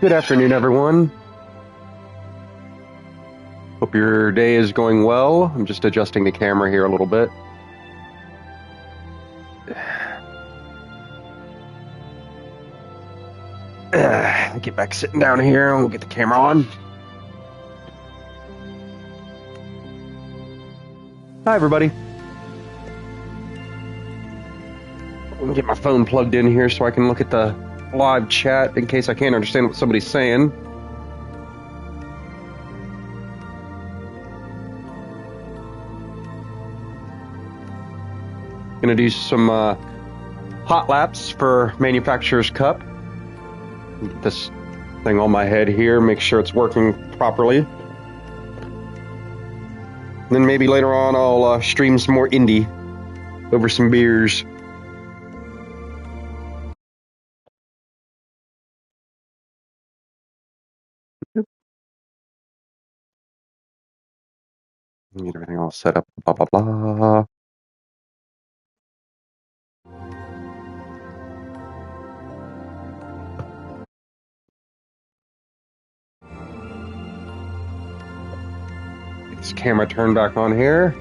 Good afternoon, everyone. Hope your day is going well. I'm just adjusting the camera here a little bit. Get back sitting down here and we'll get the camera on. Hi, everybody. I'm gonna get my phone plugged in here so I can look at the live chat in case I can't understand what somebody's saying. Gonna do some hot laps for Manufacturer's Cup. Get this thing on my head here, make sure it's working properly. And then maybe later on I'll stream some more indie over some beers. Get everything all set up, blah, blah, blah. Get this camera turned back on here.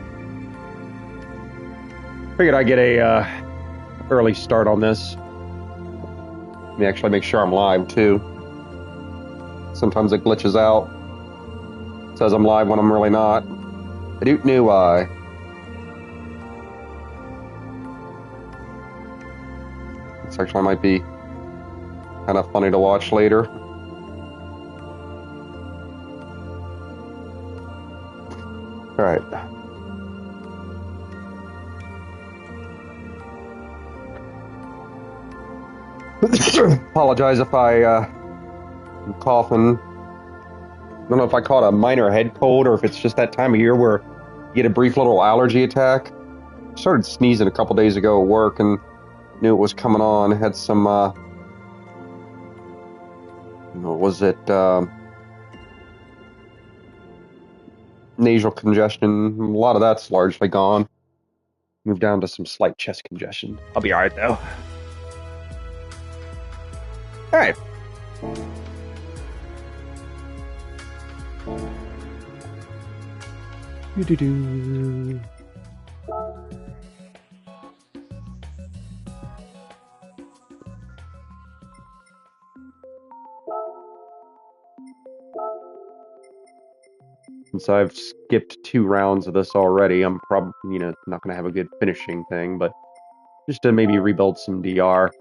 Figured I'd get a early start on this. Let me actually make sure I'm live too. Sometimes it glitches out. It says I'm live when I'm really not. I don't know why. This actually might be kind of funny to watch later. All right. Apologize if I'm coughing. I don't know if I caught a minor head cold or if it's just that time of year where you get a brief little allergy attack. I started sneezing a couple days ago at work and knew it was coming on. Had some, nasal congestion. A lot of that's largely gone. Moved down to some slight chest congestion. I'll be all right though. All right. Do-do-do. Since I've skipped 2 rounds of this already, I'm probably, not going to have a good finishing thing, but just to maybe rebuild some DR.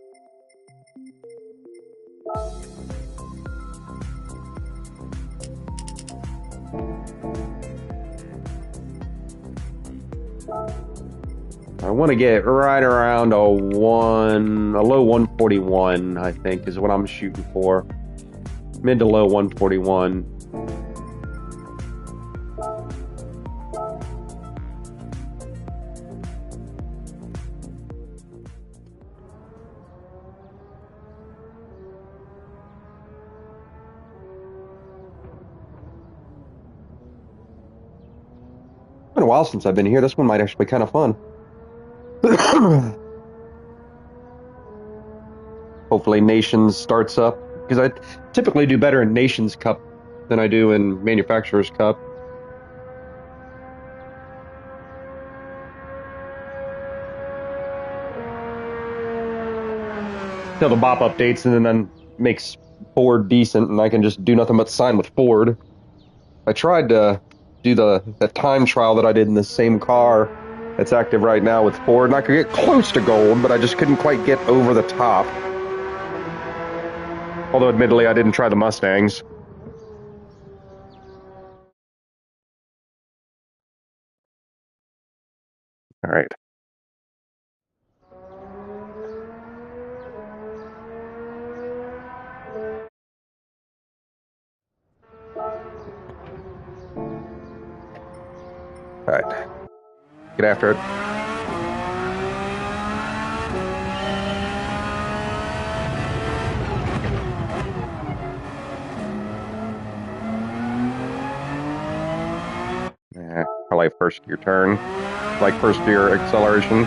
I want to get right around a low 141, I think, is what I'm shooting for. Mid to low 141. It's been a while since I've been here. This one might actually be kind of fun. Hopefully Nations starts up, because I typically do better in Nations Cup than I do in Manufacturer's Cup. Till the bop updates and then makes Ford decent, and I can just do nothing but sign with Ford. I tried to do the time trial that I did in the same car that's active right now with Ford, and I could get close to gold, but I just couldn't quite get over the top. Although, admittedly, I didn't try the Mustangs. All right. All right. Get after it. I like first gear turn. Like first gear acceleration.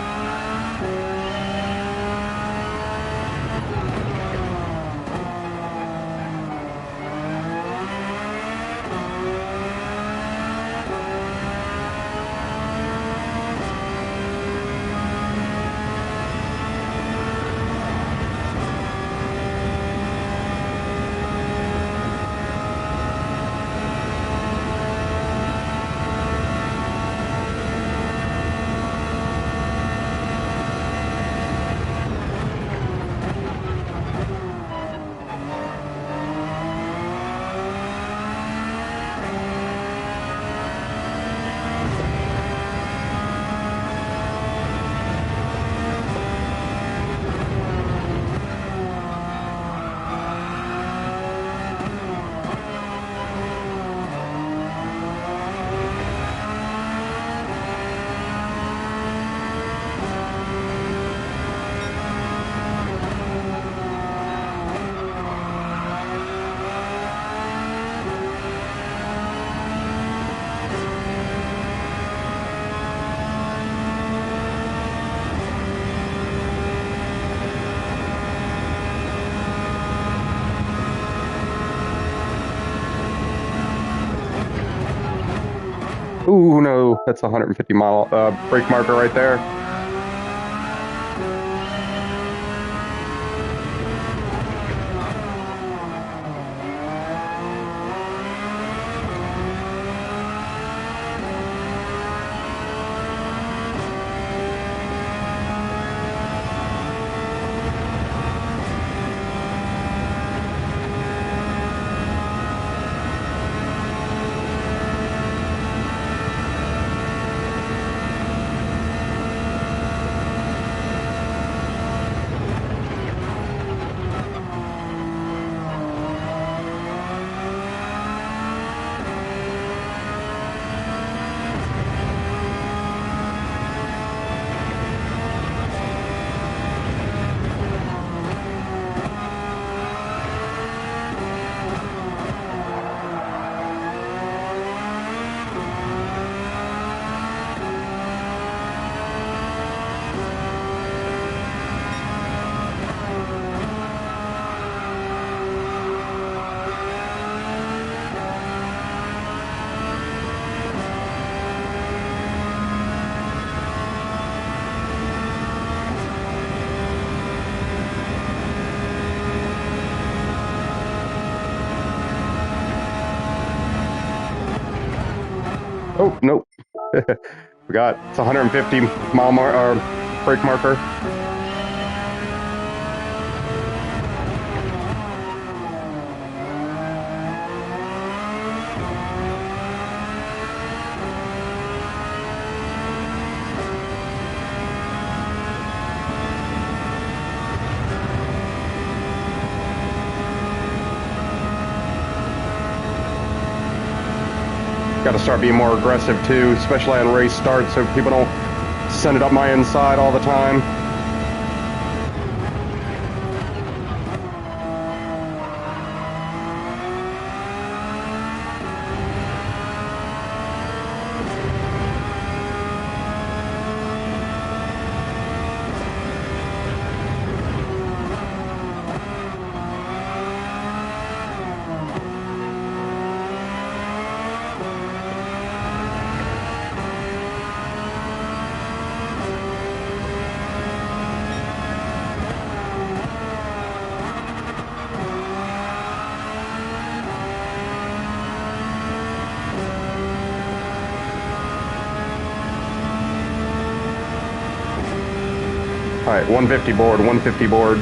Ooh, no, that's a 150 mile brake marker right there. Oh, nope. Forgot. It's a 150 mile brake marker. Got to start being more aggressive too, especially on race starts, so people don't send it up my inside all the time. All right, 150 board, 150 board.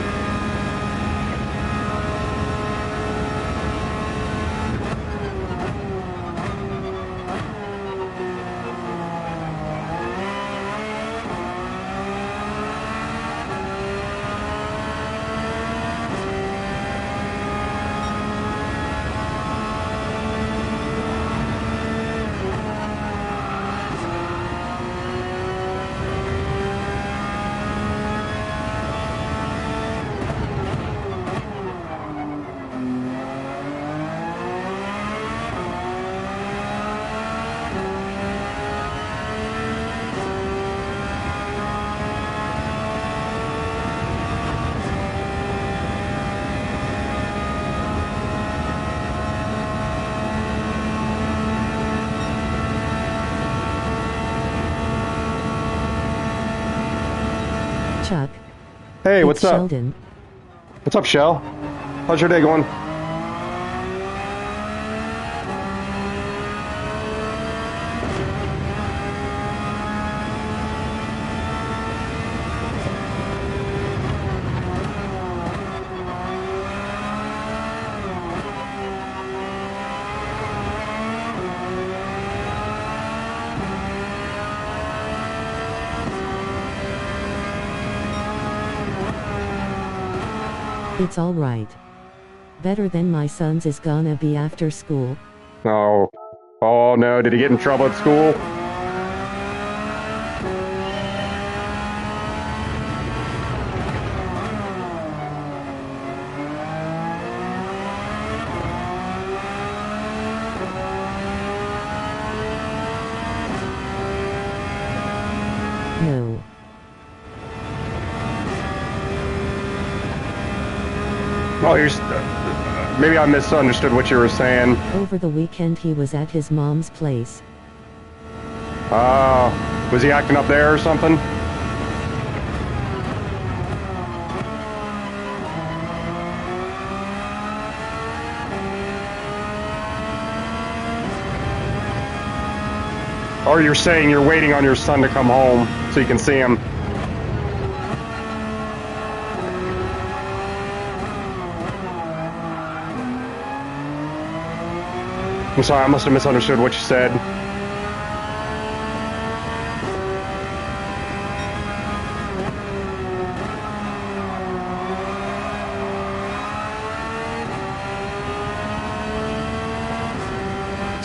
Chuck. Hey, It's what's up? Sheldon. What's up, Shell? How's your day going? It's all right. Better than my son's is gonna be after school. Oh, oh no, did he get in trouble at school? No. Oh, maybe I misunderstood what you were saying. Over the weekend he was at his mom's place. Was he acting up there or something? Or you're saying you're waiting on your son to come home so you can see him. I'm sorry, I must have misunderstood what you said.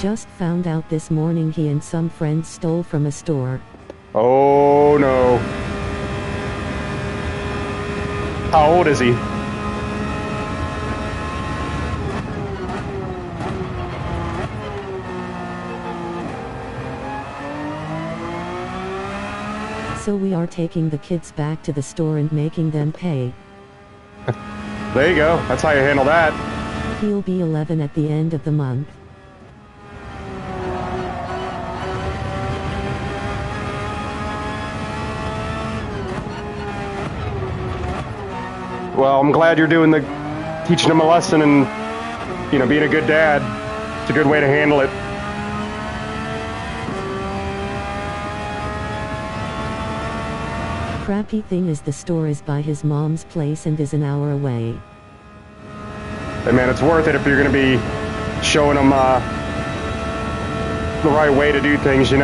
Just found out this morning he and some friends stole from a store. Oh no. How old is he? So we are taking the kids back to the store and making them pay. There you go. That's how you handle that. He'll be 11 at the end of the month. Well, I'm glad you're teaching him a lesson and, being a good dad. It's a good way to handle it. Crappy thing is the store is by his mom's place and is an hour away. Hey man, it's worth it if you're going to be showing him the right way to do things, Being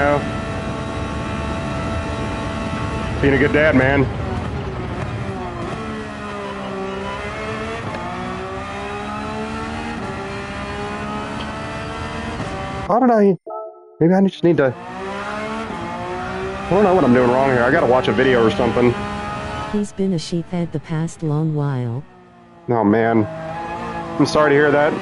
a good dad, man. I don't know. Maybe I just need to... I don't know what I'm doing wrong here. I gotta watch a video or something. He's been a sheephead the past long while. Oh, man. I'm sorry to hear that.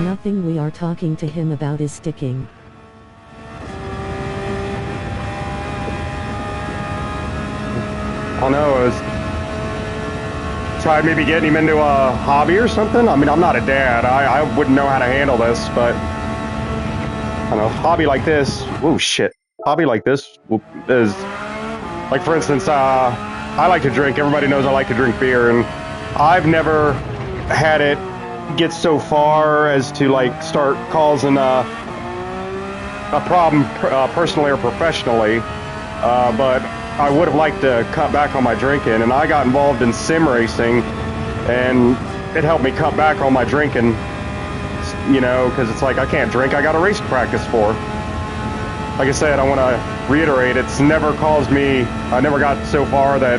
Nothing we are talking to him about is sticking. I don't know. I was tried maybe getting him into a hobby or something. I mean, I'm not a dad. I wouldn't know how to handle this, but I don't know. Hobby like this. Oh shit. Hobby like this is like, for instance, I like to drink. Everybody knows I like to drink beer, and I've never had it get so far as to like start causing a problem personally or professionally, but I would have liked to cut back on my drinking, and I got involved in sim racing, and it helped me cut back on my drinking, because it's like I can't drink, I got a race to practice for. Like I said, I want to reiterate, it's never caused me, I never got so far that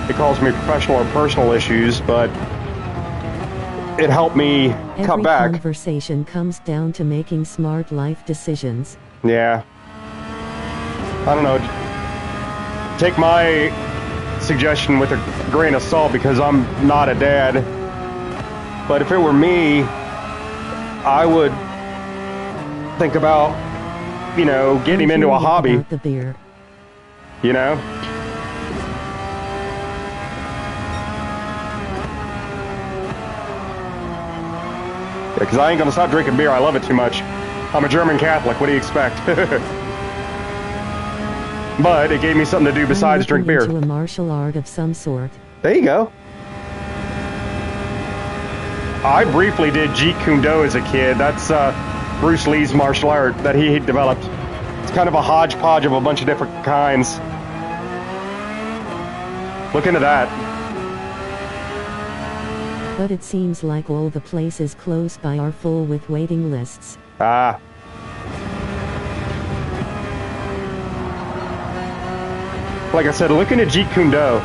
it caused me professional or personal issues, but it helped me cut back. Every conversation comes down to making smart life decisions. Yeah. I don't know. Take my suggestion with a grain of salt because I'm not a dad. But if it were me, I would think about, getting him into a hobby. About the beer. Yeah, because I ain't gonna stop drinking beer. I love it too much. I'm a German Catholic. What do you expect? But it gave me something to do besides drink beer. Into a martial art of some sort. There you go. I briefly did Jeet Kune Do as a kid. That's Bruce Lee's martial art that he developed. It's kind of a hodgepodge of a bunch of different kinds. Look into that. But it seems like all the places close by are full with waiting lists. Ah. Like I said, look into Jeet Kune Do.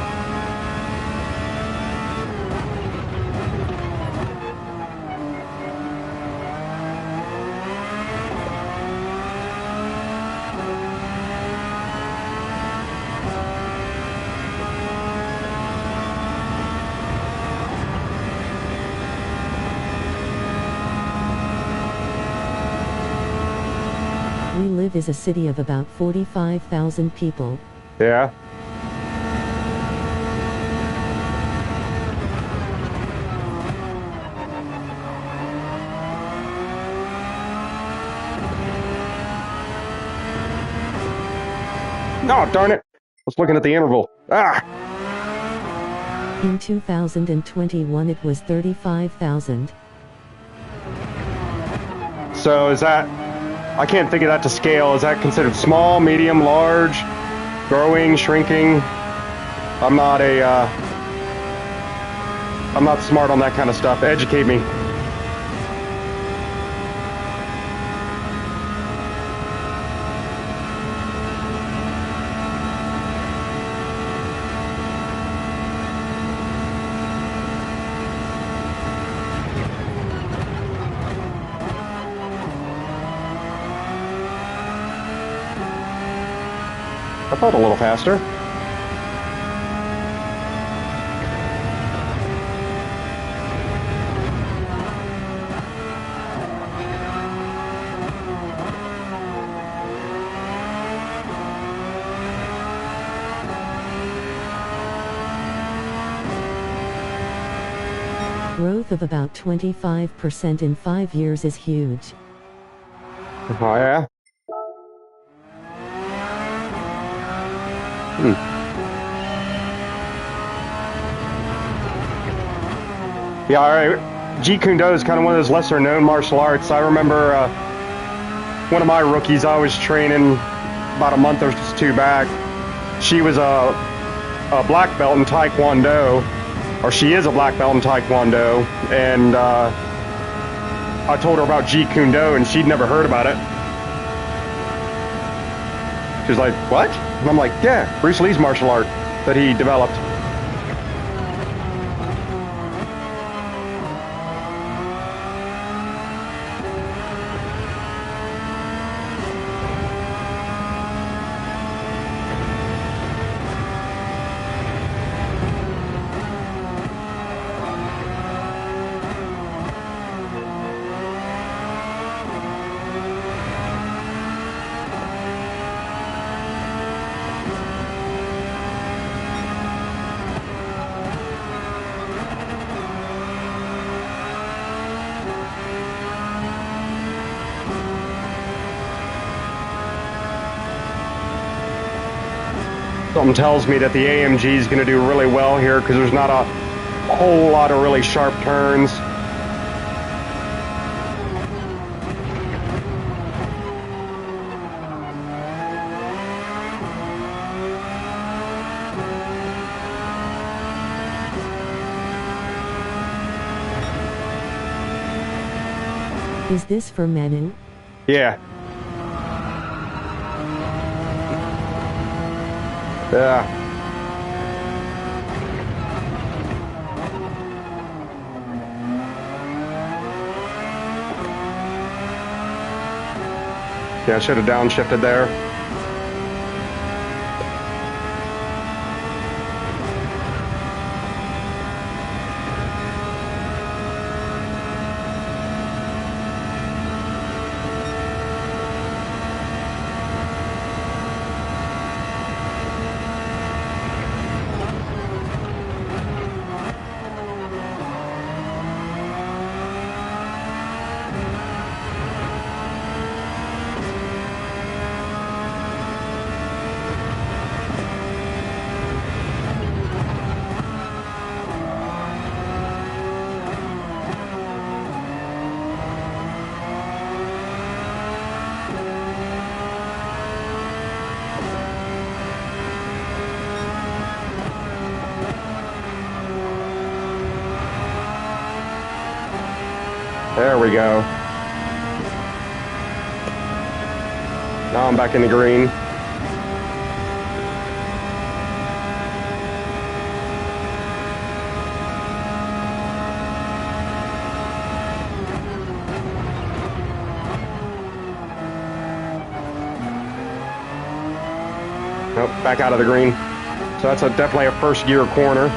We live is a city of about 45,000 people. Yeah. No, darn it. I was looking at the interval. Ah! In 2021 it was 35,000. So is that, I can't think of that to scale. Is that considered small, medium, large, growing, shrinking? I'm not smart on that kind of stuff. Educate me. I thought a little faster. Growth of about 25% in 5 years is huge. Oh, yeah? Yeah, all right. Jeet Kune Do is kind of one of those lesser known martial arts. I remember one of my rookies I was training about a month or two back. She was a black belt in Taekwondo, or she is a black belt in Taekwondo, and I told her about Jeet Kune Do, and she'd never heard about it. She was like, what? And I'm like, yeah, Bruce Lee's martial art that he developed. Something tells me that the AMG is going to do really well here because there's not a whole lot of really sharp turns. Is this for Manu? Yeah. Yeah. Yeah, I should have downshifted there. There we go. Now I'm back in the green. Nope, back out of the green. So that's definitely a first gear corner.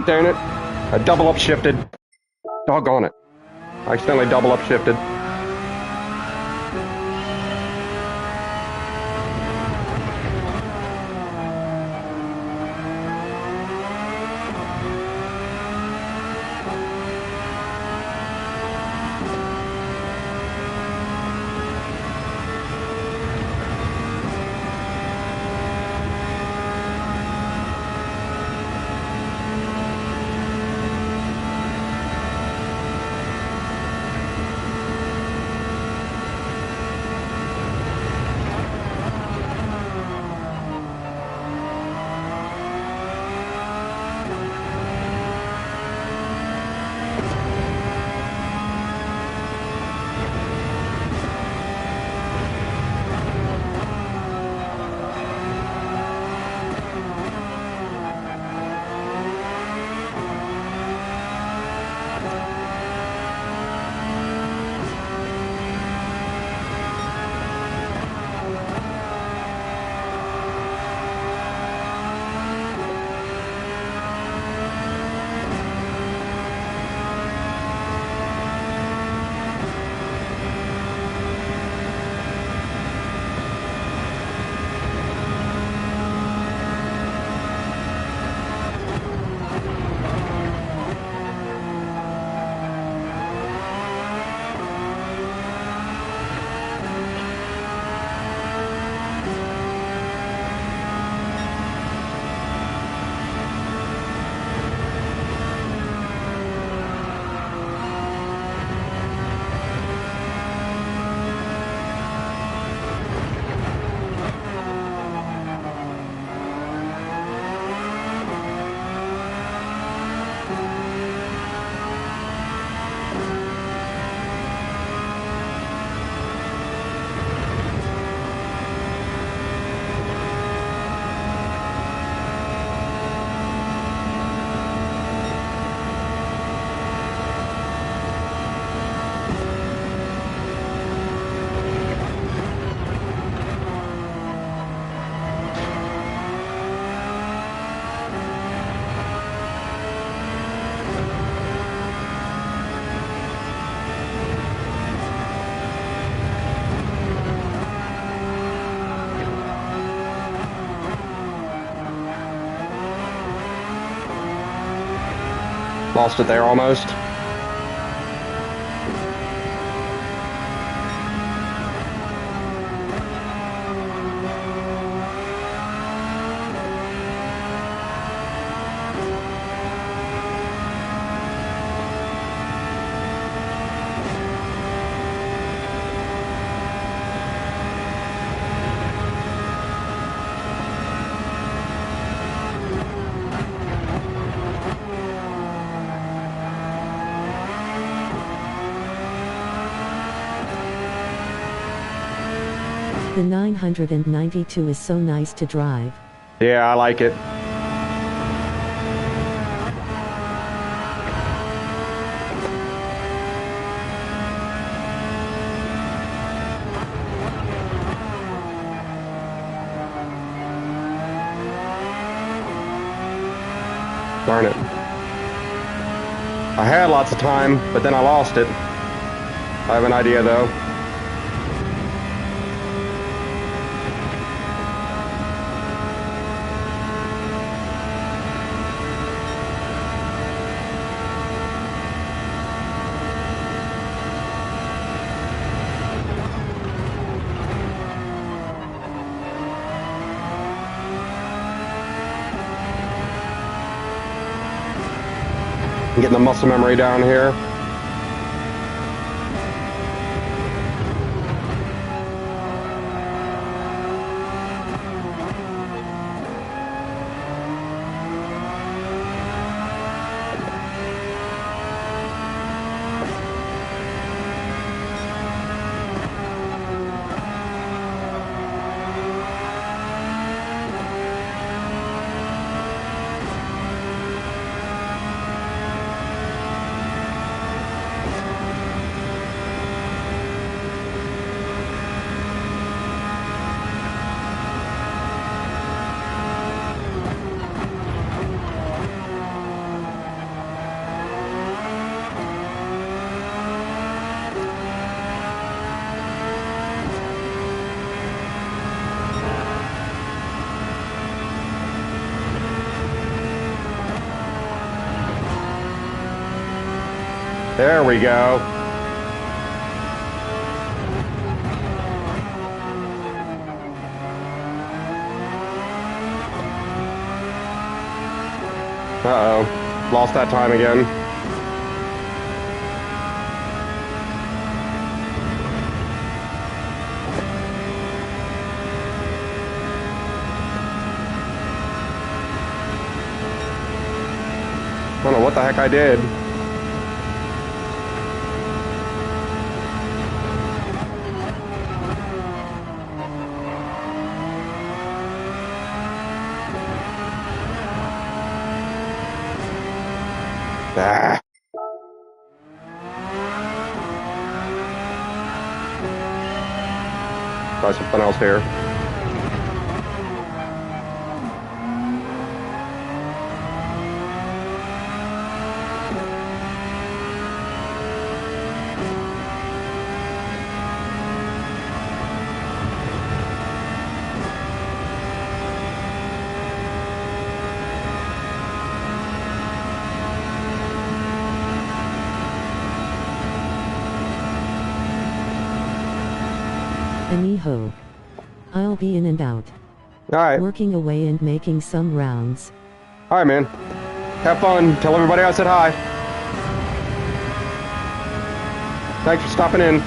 Darn it. I double upshifted. Doggone it. I accidentally double upshifted. Lost it there almost. The 992 is so nice to drive. Yeah, I like it. Darn it. I had lots of time, but then I lost it. I have an idea though. Getting the muscle memory down here. There we go. Uh-oh. Lost that time again. I don't know what the heck I did. Ah. Try something else here. Aniho. I'll be in and out. Alright. Working away and making some rounds. Alright, man. Have fun. Tell everybody I said hi. Thanks for stopping in.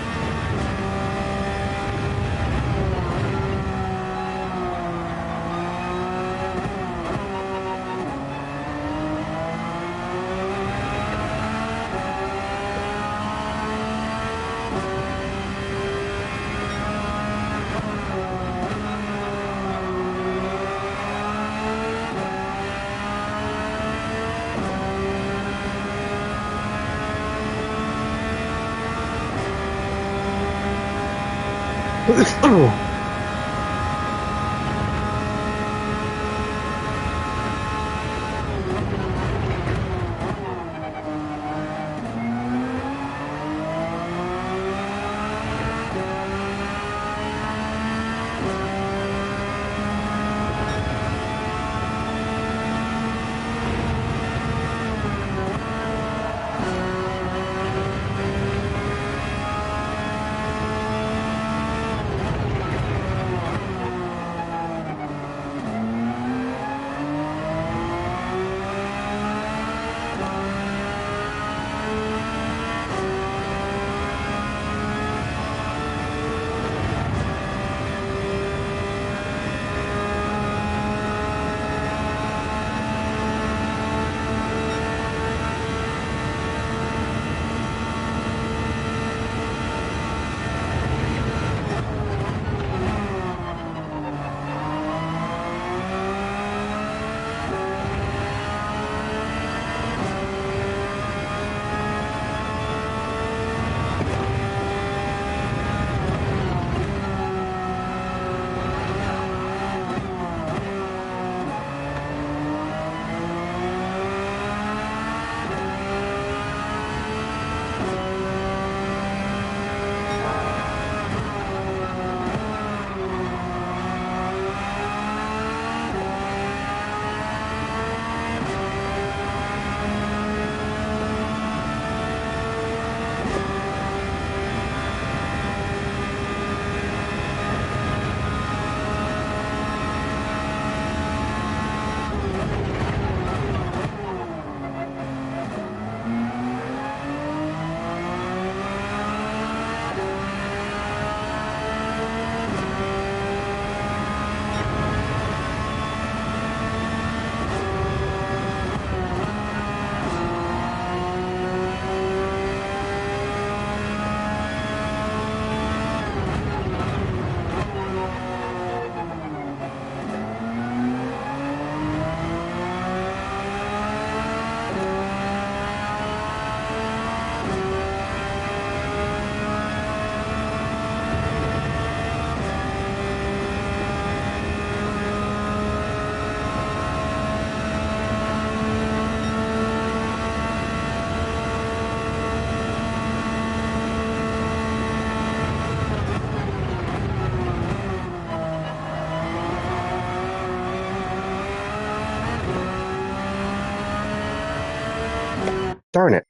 Darn it.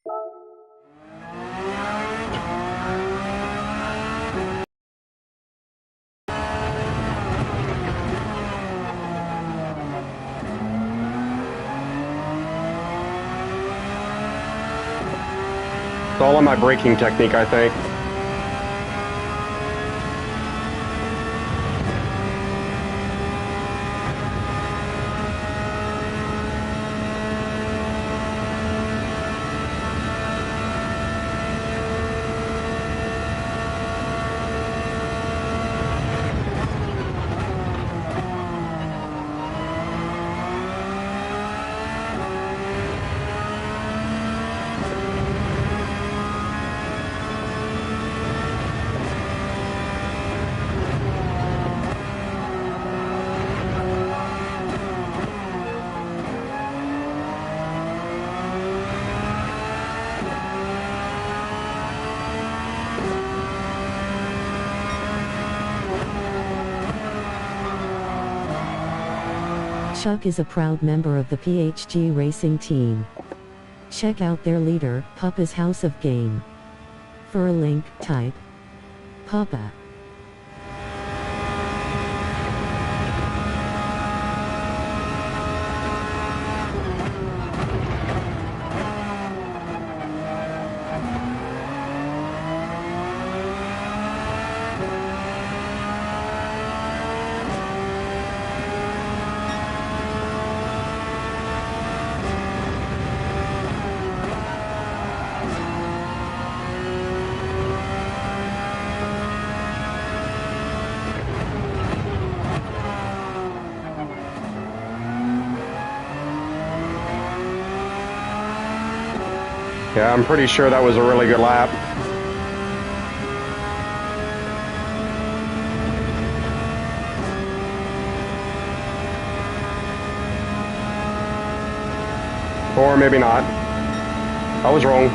all on my braking technique, I think. Chuck is a proud member of the PHG racing team. Check out their leader, Papa's House of Game. For a link, type Papa. Yeah, I'm pretty sure that was a really good lap. Or maybe not. I was wrong.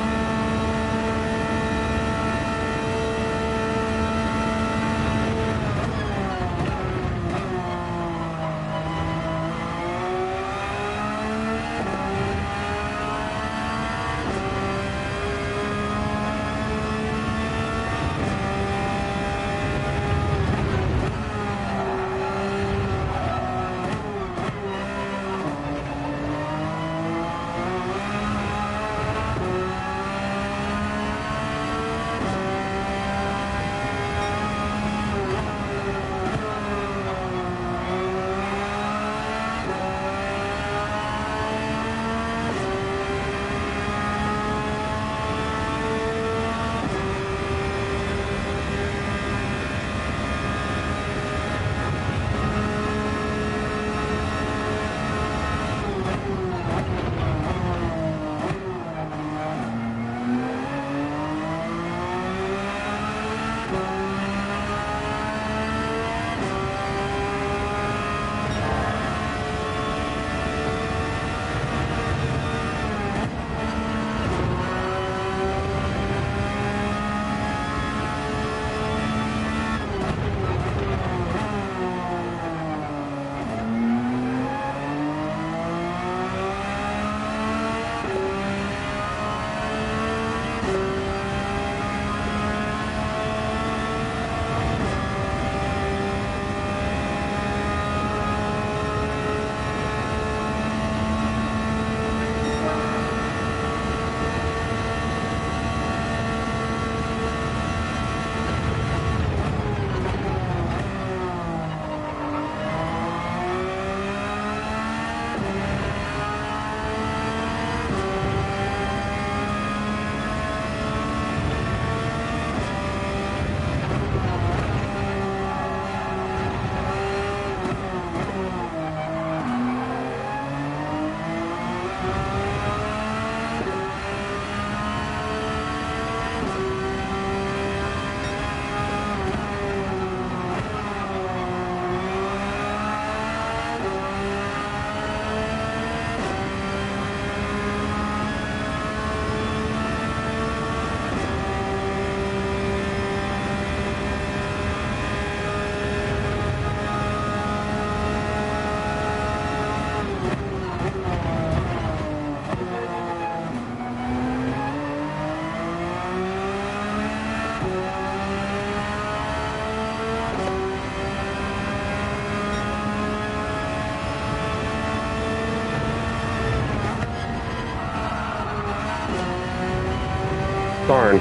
Darn.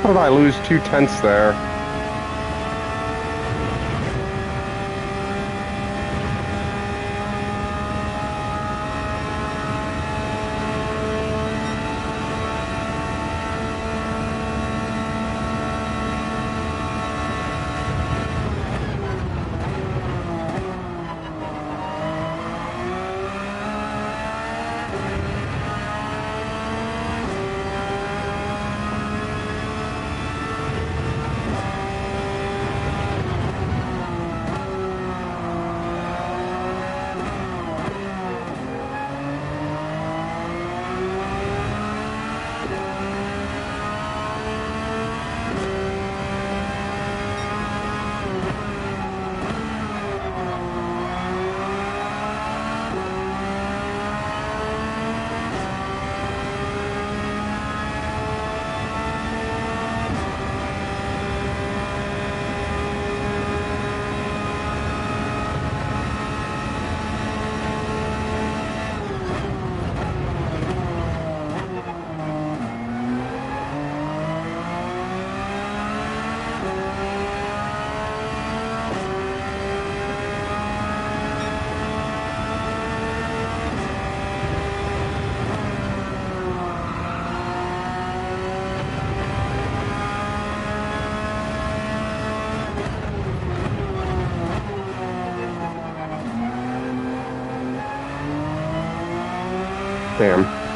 How did I lose 2/10 there? Damn.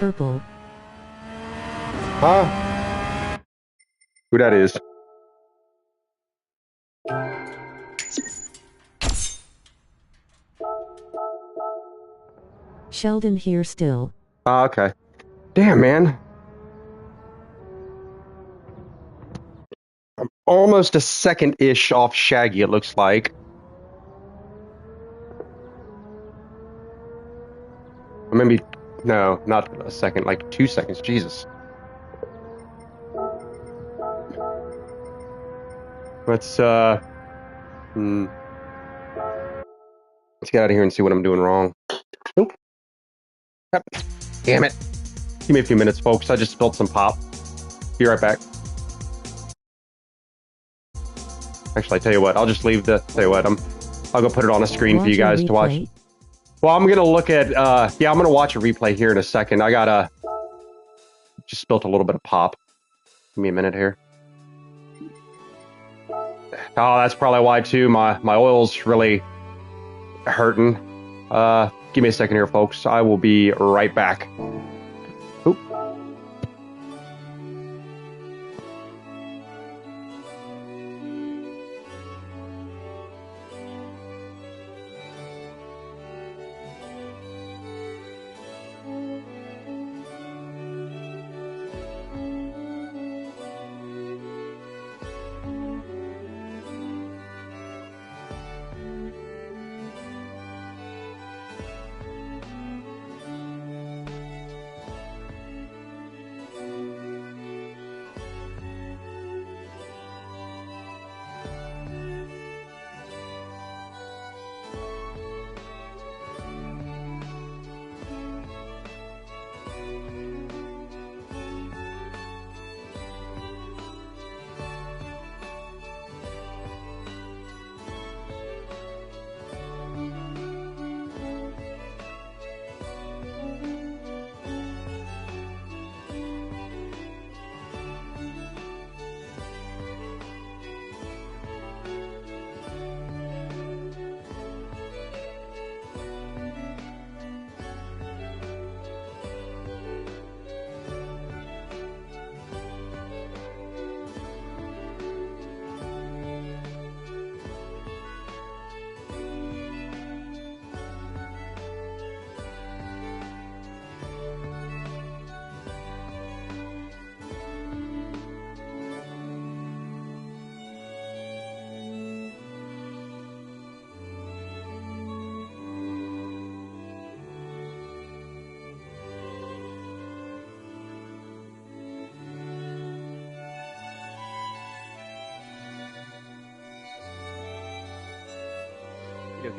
Purple. Huh? Who that is? Sheldon here still. Ah, okay. Damn, man. I'm almost a second-ish off Shaggy, it looks like. Or maybe, no, not a second, like 2 seconds. Jesus. Let's get out of here and see what I'm doing wrong. Nope. Damn it. Give me a few minutes, folks. I just spilled some pop. Be right back. Actually, I tell you what, I'll just leave I'll go put it on a screen for you guys to watch. Well, I'm gonna look at I'm gonna watch a replay here in a second. I gotta just spilt a little bit of pop. Give me a minute here. Oh, that's probably why too. My oil's really hurting. Give me a second here, folks. I will be right back. Oop.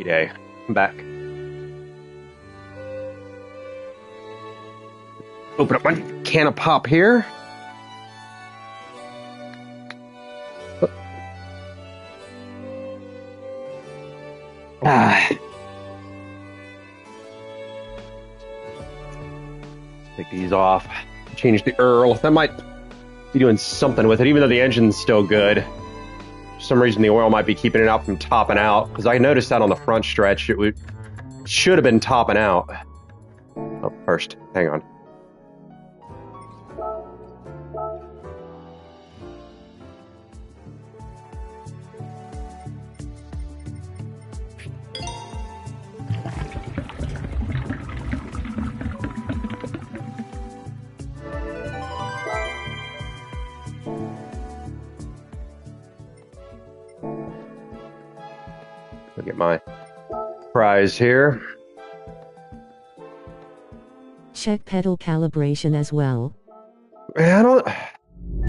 Lucky day. I'm back. Open up my can of pop here. Take these off. Change the Earl. That might be doing something with it, even though the engine's still good. For some reason, the oil might be keeping it out from topping out, because I noticed that on the front stretch, it should have been topping out. Oh, first, hang on. Look at my prize here. Check pedal calibration as well. I don't.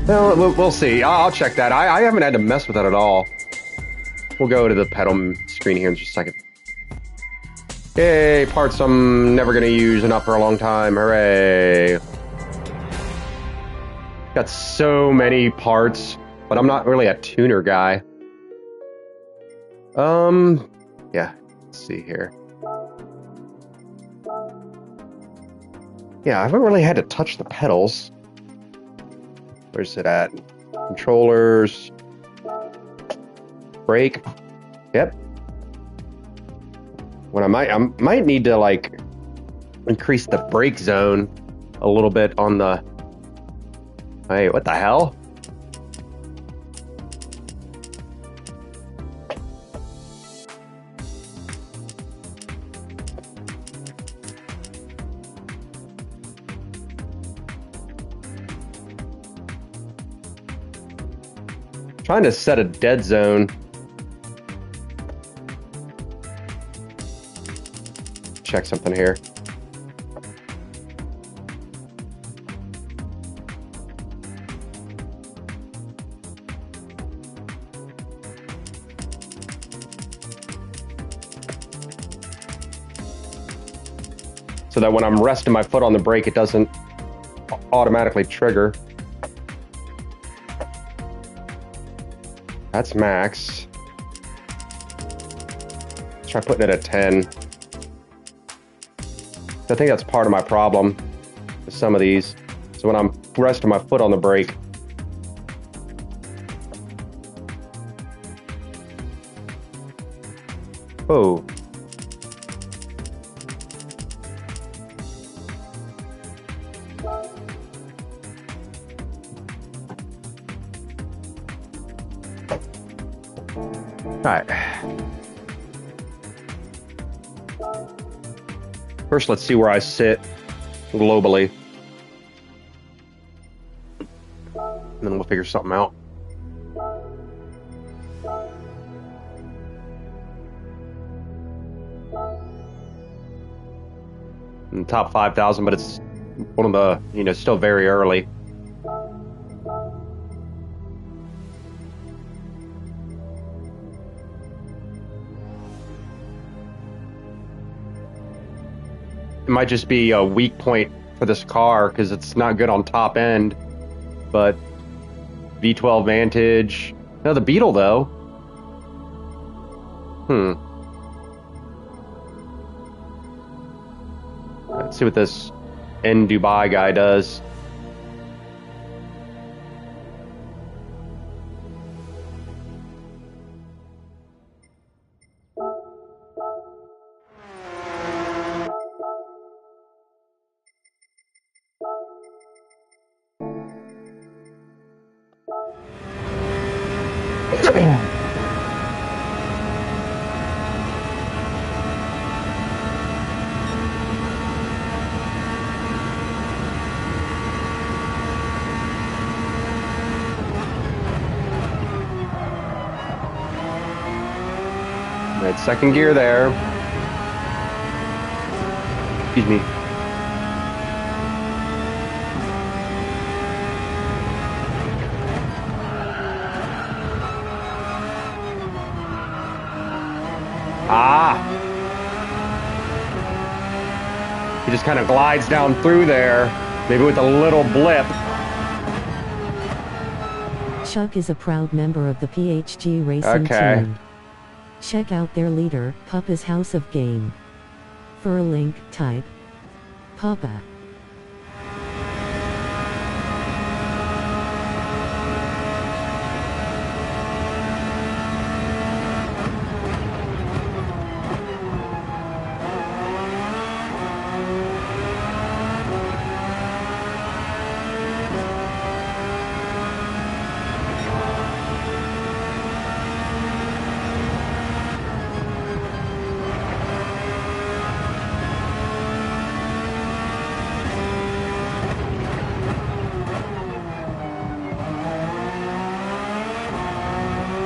Well, we'll see. I'll check that. I haven't had to mess with that at all. We'll go to the pedal screen here in just a second. Yay, parts I'm never going to use enough for a long time. Hooray. Got so many parts, but I'm not really a tuner guy. Yeah, let's see here. Yeah, I haven't really had to touch the pedals. Where's it at? Controllers. Brake. Yep. What I might need to like increase the brake zone a little bit on the. Hey, what the hell? Trying to set a dead zone. Check something here. So that when I'm resting my foot on the brake, it doesn't automatically trigger. That's max. Let's try putting it at 10. I think that's part of my problem with some of these. So when I'm resting my foot on the brake, whoa. All right. First, let's see where I sit globally. And then we'll figure something out. In the top 5,000, but it's one of the, still very early. It might just be a weak point for this car because it's not good on top end, but V12 Vantage. No, the Beetle though. Let's see what this in Dubai guy does. Right, second gear there. Excuse me. Ah! He just kind of glides down through there, maybe with a little blip. Chuck is a proud member of the PHG racing team. Check out their leader, Papa's House of Game. For a link, type Papa.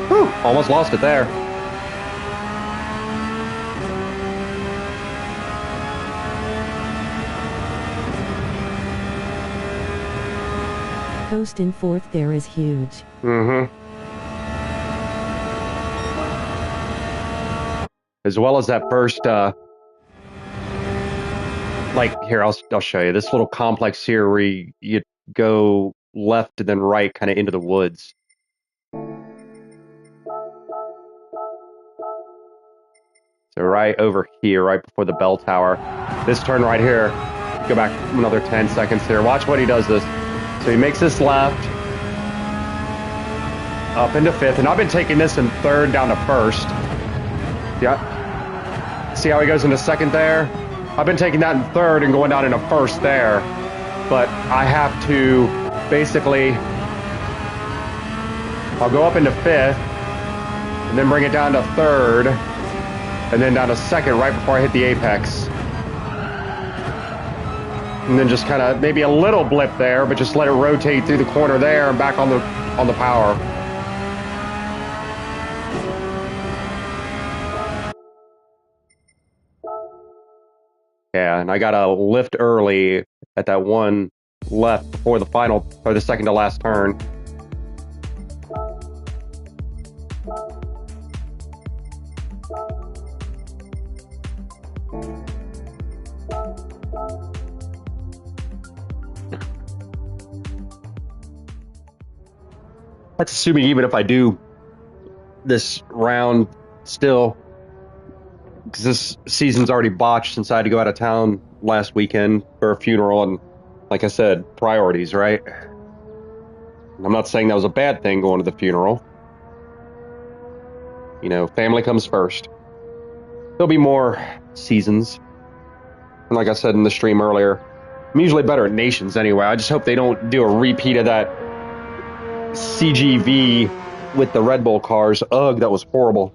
Whew, almost lost it there. Post in fourth there is huge. As well as that first, like, here, I'll show you. This little complex here where you go left and then right kind of into the woods. So right over here, right before the bell tower. This turn right here, go back another 10 seconds here. Watch what he does this. So he makes this left, up into fifth, and I've been taking this in third down to first. Yeah. See how he goes into second there? I've been taking that in third and going down into first there. But I have to basically, I'll go up into fifth, and then bring it down to third, and then down to second right before I hit the apex. And then just kind of maybe a little blip there, but just let it rotate through the corner there and back on the power. Yeah, and I got a lift early at that one left before the final, or the second to last turn. That's assuming even if I do this round still, because this season's already botched since I had to go out of town last weekend for a funeral, and like I said, priorities, right? I'm not saying that was a bad thing going to the funeral. You know, family comes first. There'll be more seasons. And like I said in the stream earlier, I'm usually better at nations anyway. I just hope they don't do a repeat of that CGV with the Red Bull cars. Ugh, that was horrible.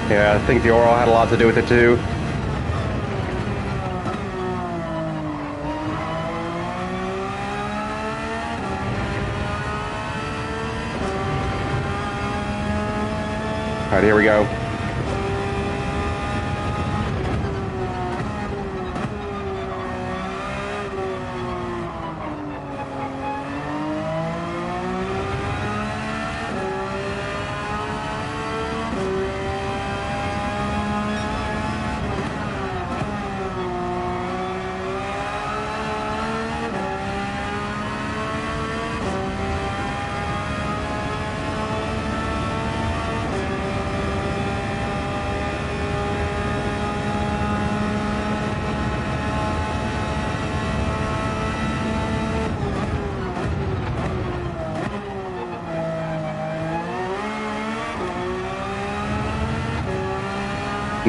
Yeah, I think the oil had a lot to do with it too. All right, here we go.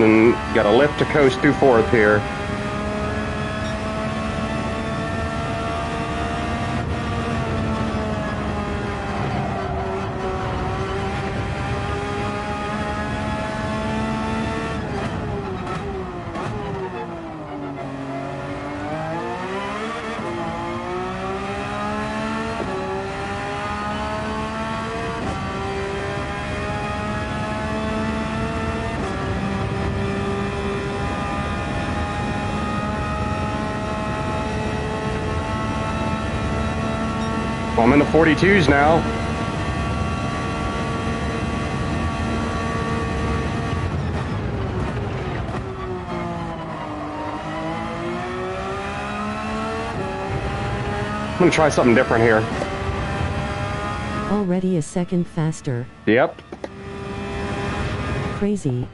And then got a lift to coast through fourth here. Well, I'm in the 42s now. I'm gonna try something different here. Already a second faster. Yep. Crazy.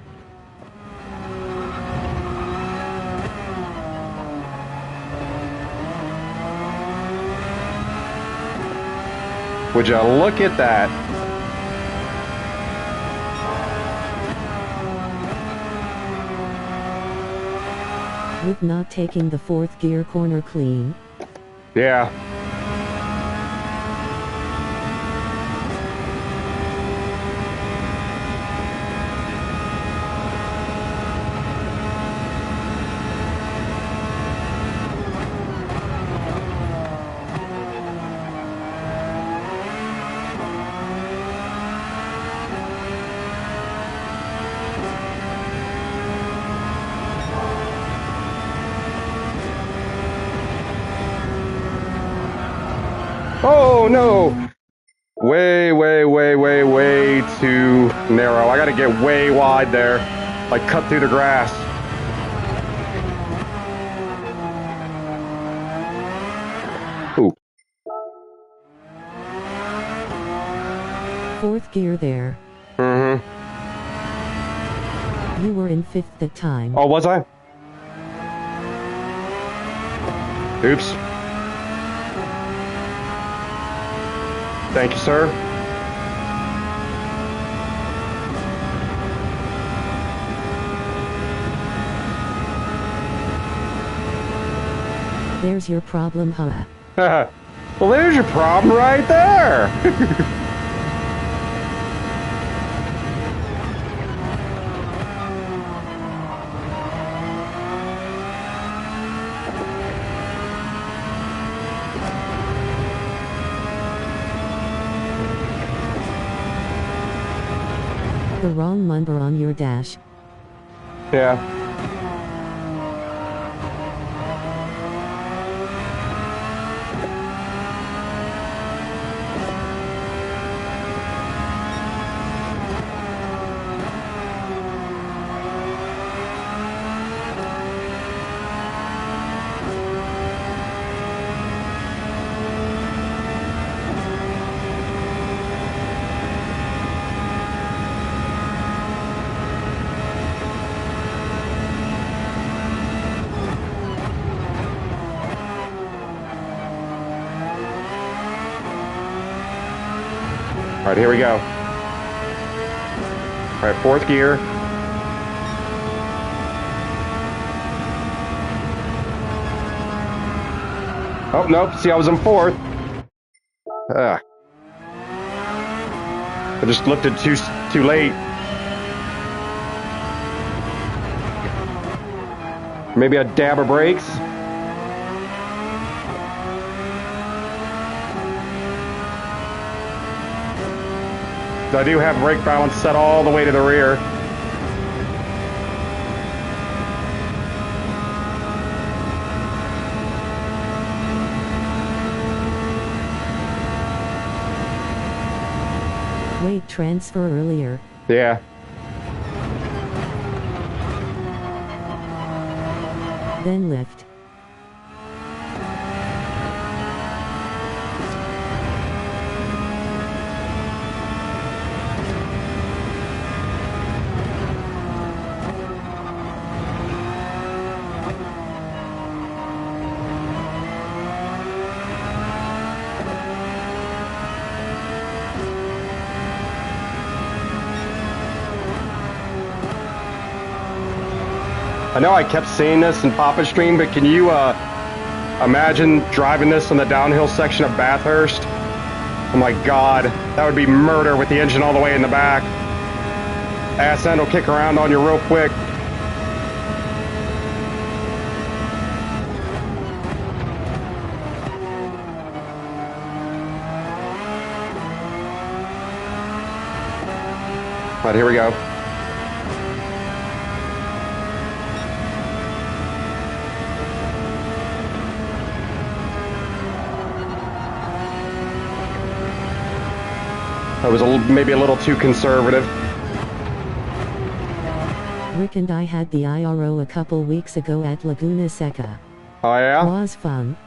Would you look at that? With not taking the fourth gear corner clean. Yeah. Oh no! Way, way, way, way, way too narrow. I gotta get way wide there. Like cut through the grass. Ooh. Fourth gear there. Mm-hmm. You were in fifth that time. Oh, was I? Oops. Thank you, sir. There's your problem, huh? Well, there's your problem right there. The wrong number on your dash. Yeah. All right, here we go. All right, fourth gear. Oh, nope. See, I was in fourth. I just lifted too late. Maybe a dab of brakes. I do have brake balance set all the way to the rear. Weight transfer earlier. Yeah. Then lift. I know I kept seeing this in Papa Stream, but can you imagine driving this on the downhill section of Bathurst? Oh my God, that would be murder with the engine all the way in the back. Ass end will kick around on you real quick. All right, here we go. That was maybe a little too conservative. Rick and I had the IRO a couple weeks ago at Laguna Seca. Oh yeah? Was fun.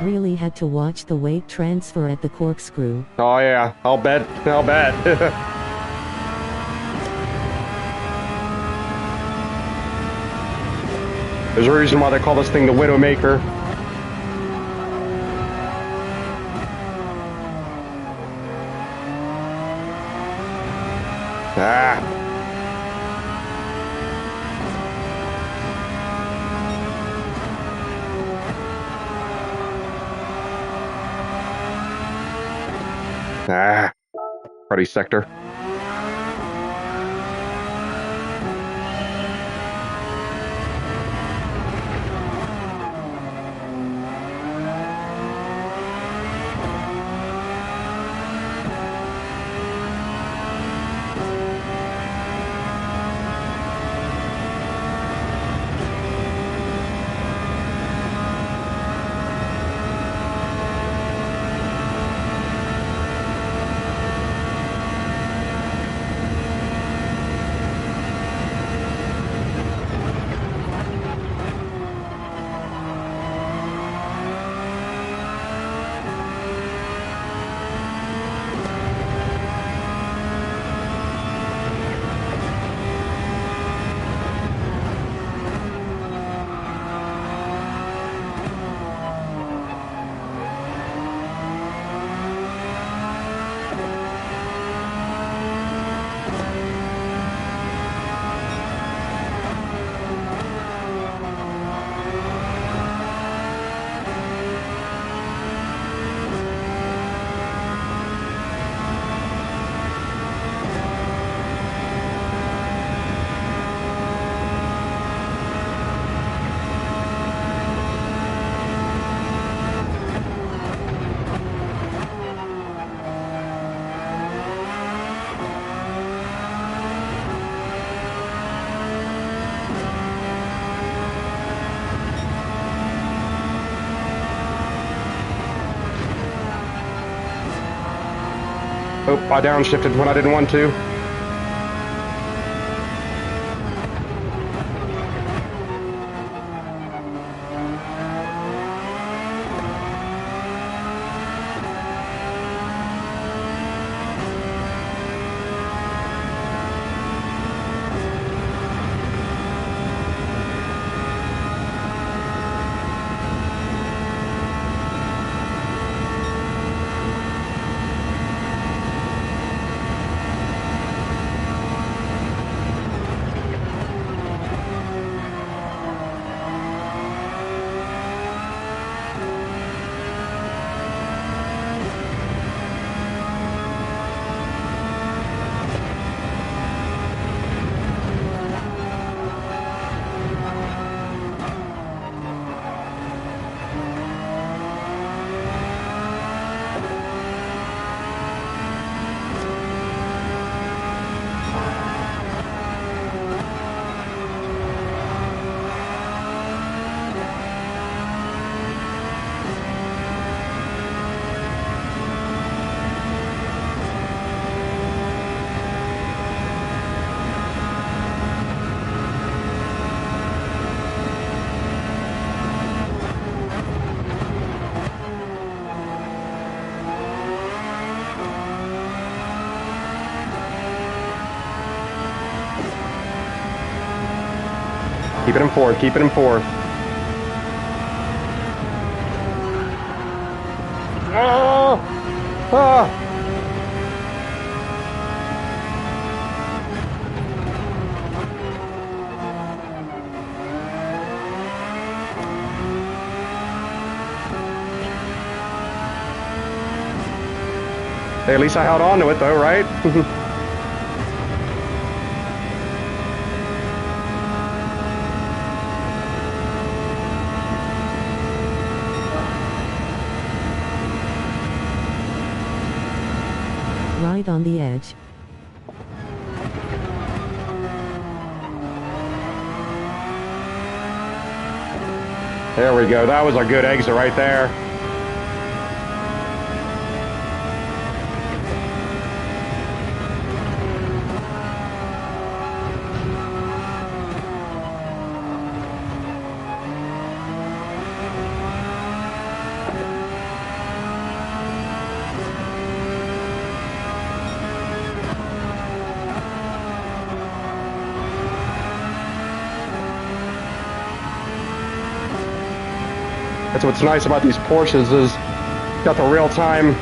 Really had to watch the weight transfer at the corkscrew. Oh yeah, I'll bet. There's a reason why they call this thing the Widowmaker. Ah. Ah. Party sector. Oh, I downshifted when I didn't want to. Keep it in fourth. Keep it in fourth. Ah! Ah! Hey, at least I held on to it though, right? Right on the edge. There we go. That was a good exit right there. That's what's nice about these Porsches is got the real-time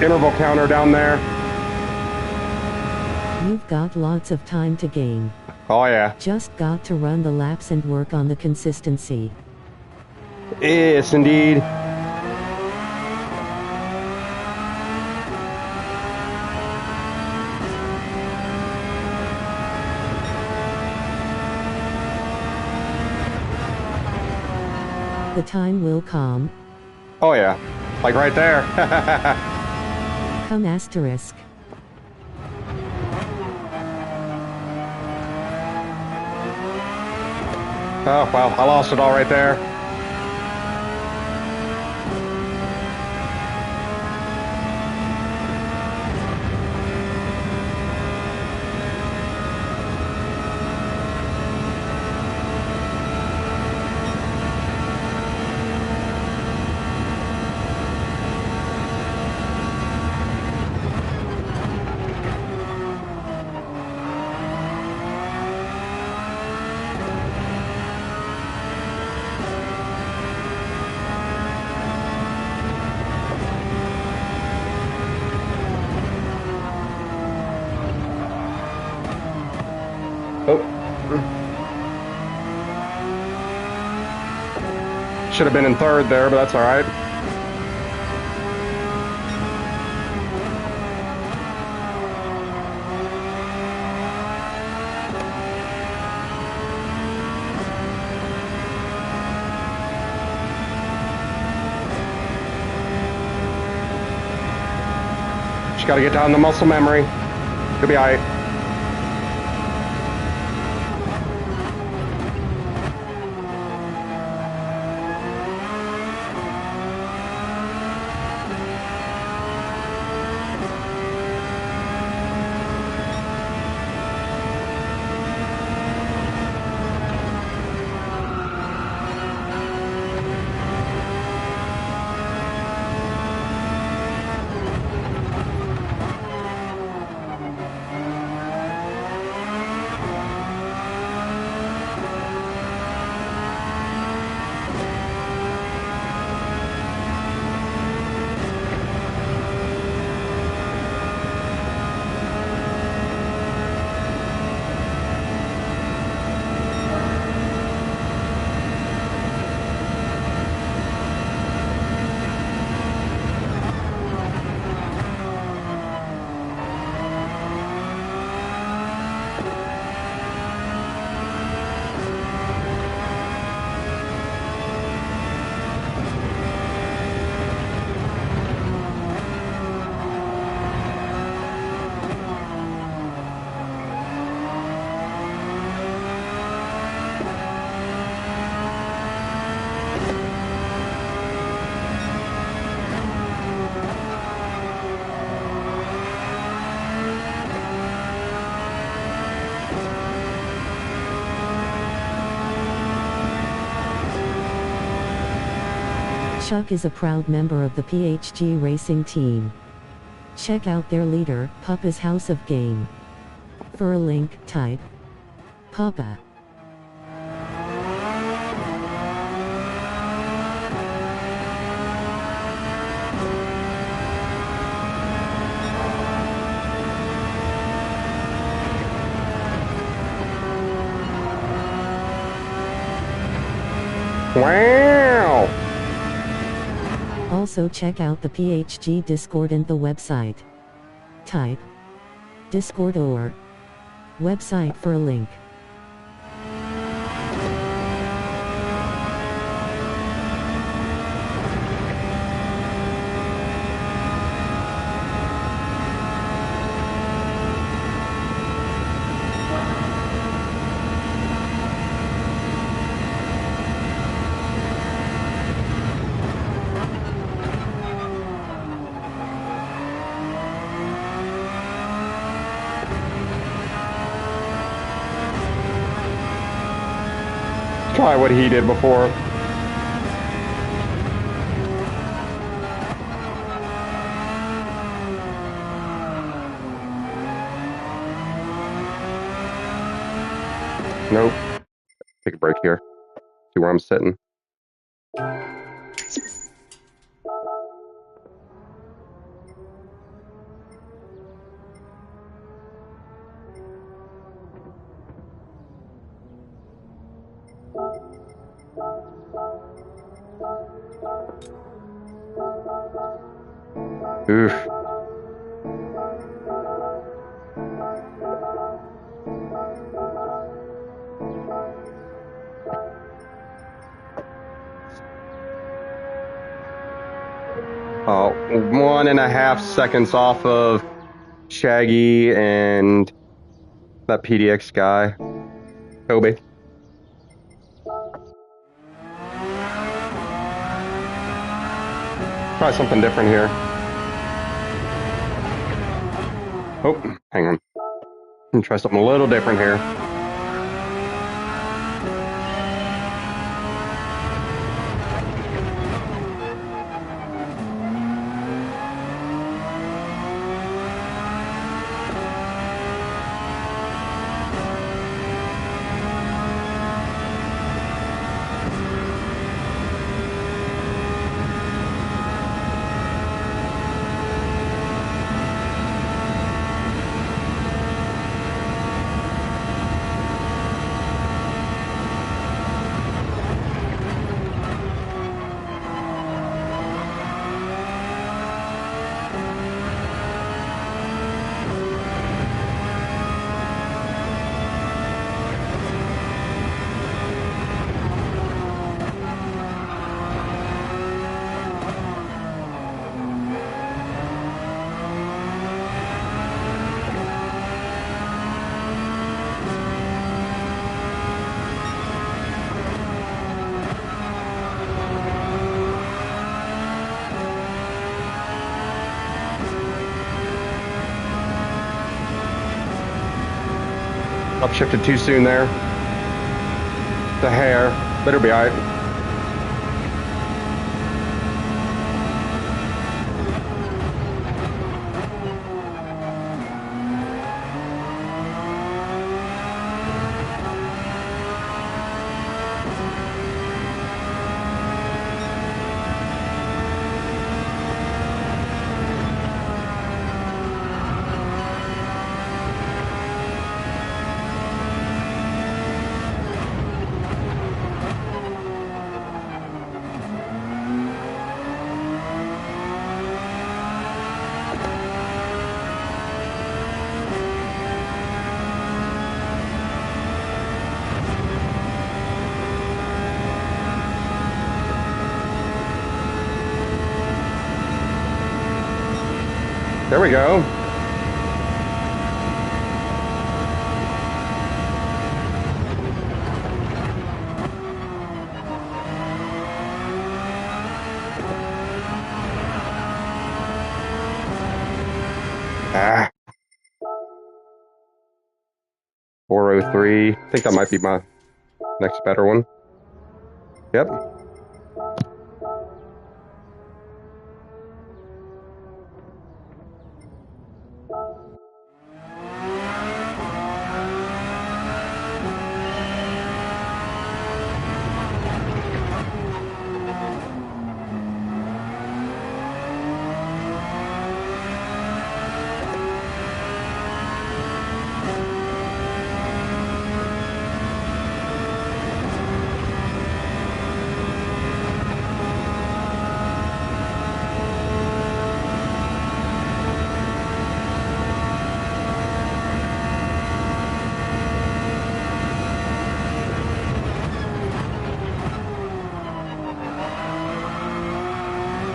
interval counter down there. You've got lots of time to gain. Oh yeah. Just got to run the laps and work on the consistency. Yes, indeed. The time will come. Oh yeah. Like right there. Come asterisk. Oh, well, I lost it all right there. Oh. Should have been in third there, but that's all right. Just got to get down the muscle memory. You'll be all right. Chuck is a proud member of the PHG racing team. Check out their leader, Papa's House of Game. For a link, type Papa. Wow! Also check out the PHG Discord and the website. Type Discord or website for a link. Try what he did before. Nope. Take a break here. See where I'm sitting. Oof. Oh, 1.5 seconds off of Shaggy and that PDX guy, Kobe. Try something different here. Oh, hang on. Try something a little different here. Upshifted too soon there. The hair. Better be alright. There we go. Ah. 403. I think that might be my next better one. Yep.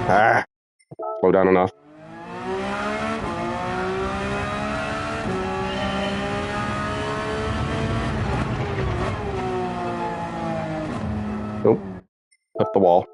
Ah, slow down enough. Nope. Left the wall.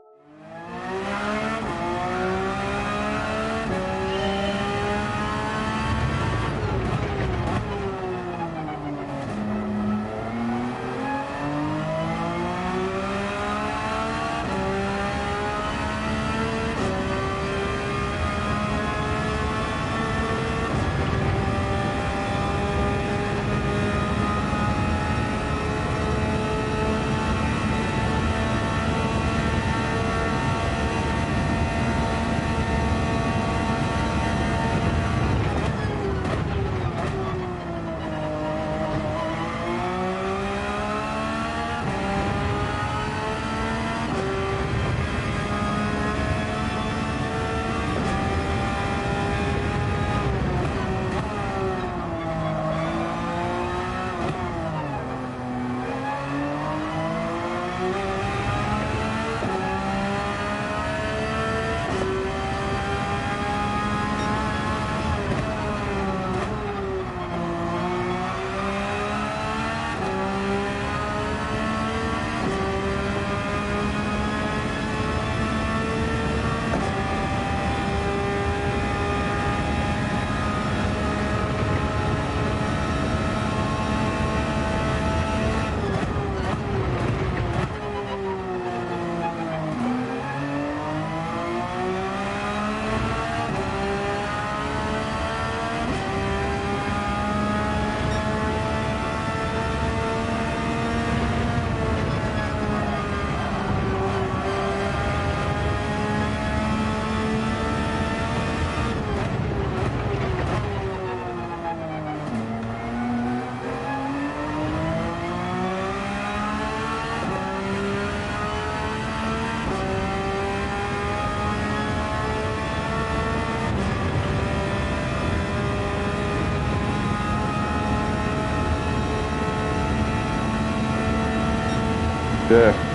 Yeah.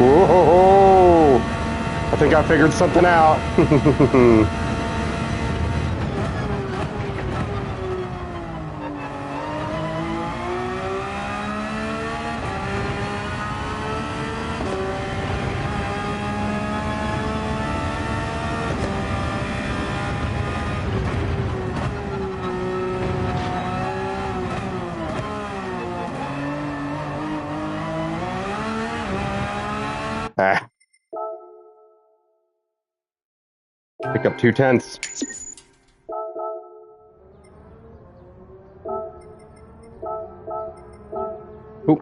Whoa! I think I figured something out. Ah. Pick up 2/10. Oop.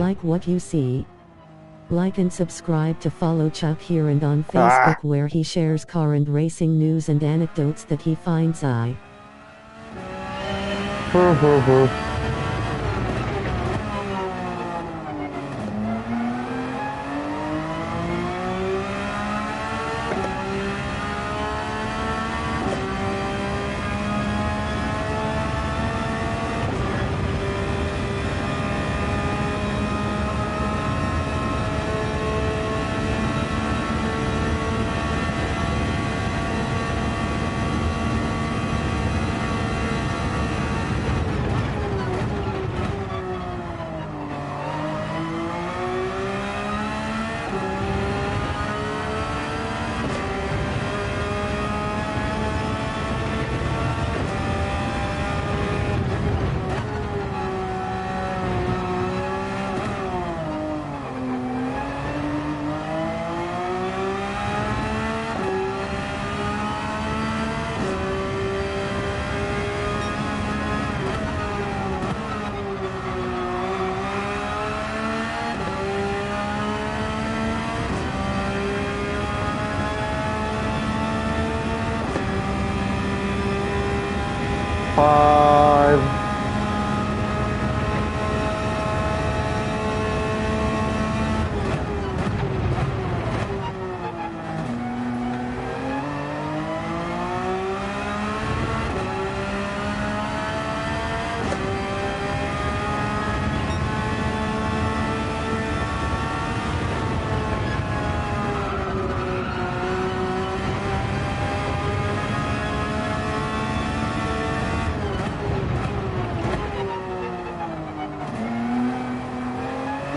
Like what you see? Like and subscribe to follow Chuck here and on Facebook where he shares car and racing news and anecdotes that he finds Five.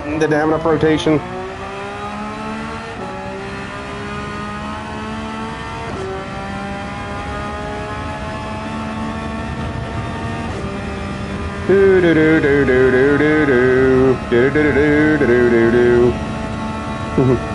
Didn't have enough rotation. Do do do do do do do do do do do do do do do.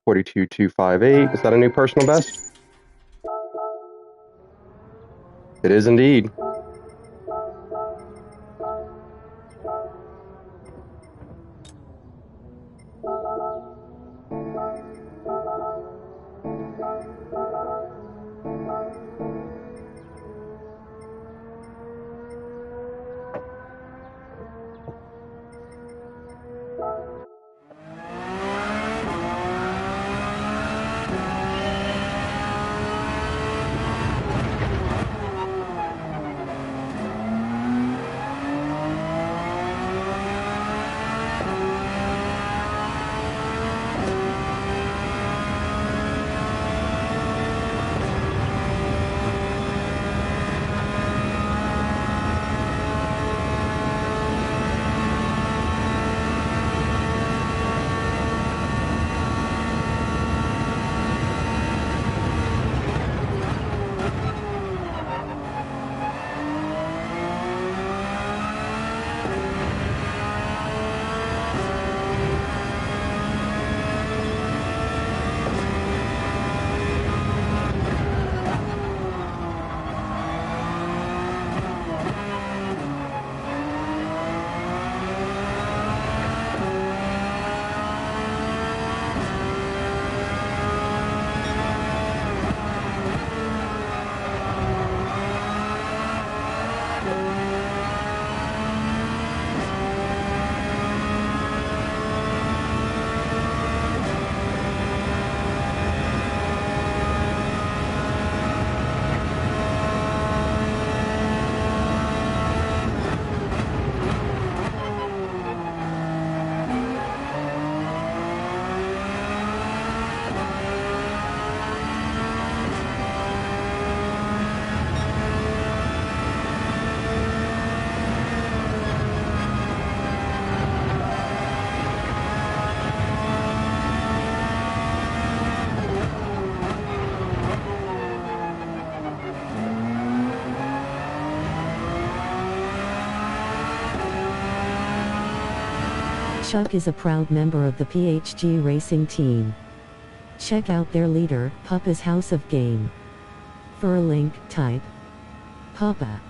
42,258. Is that a new personal best? It is indeed. Chuck is a proud member of the PHG racing team. Check out their leader, Papa's House of Game. For a link, type Papa.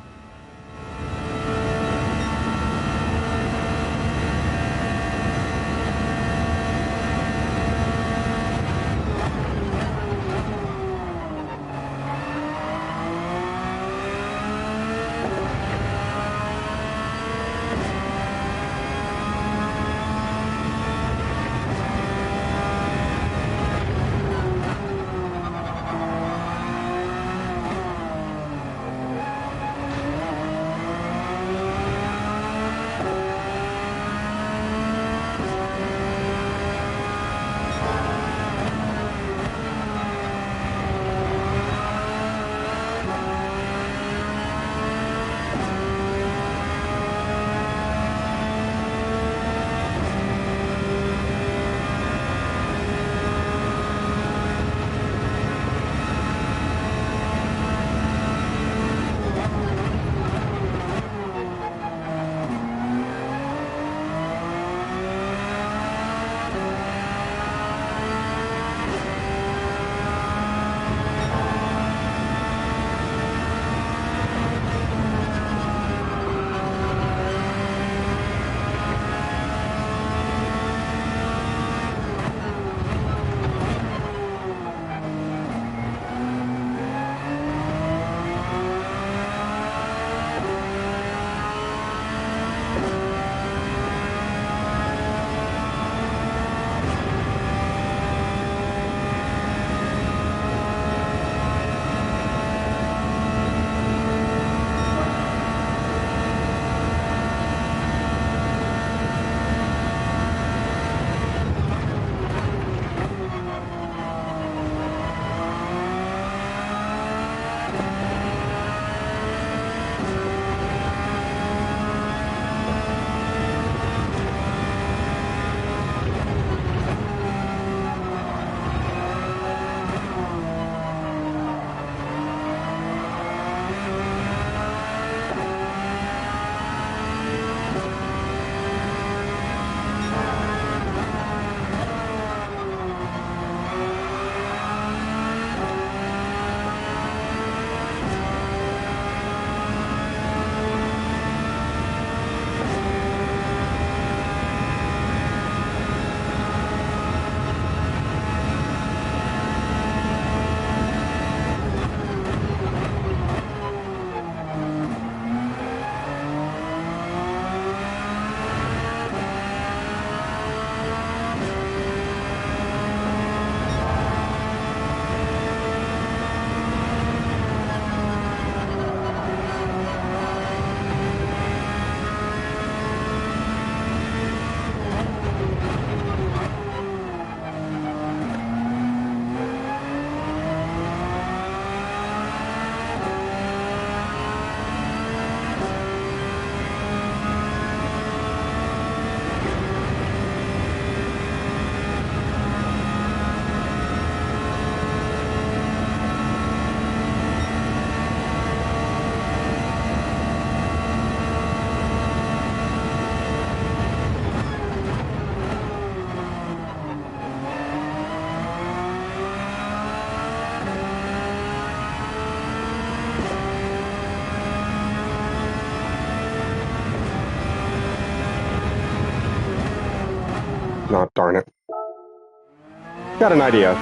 Got an idea.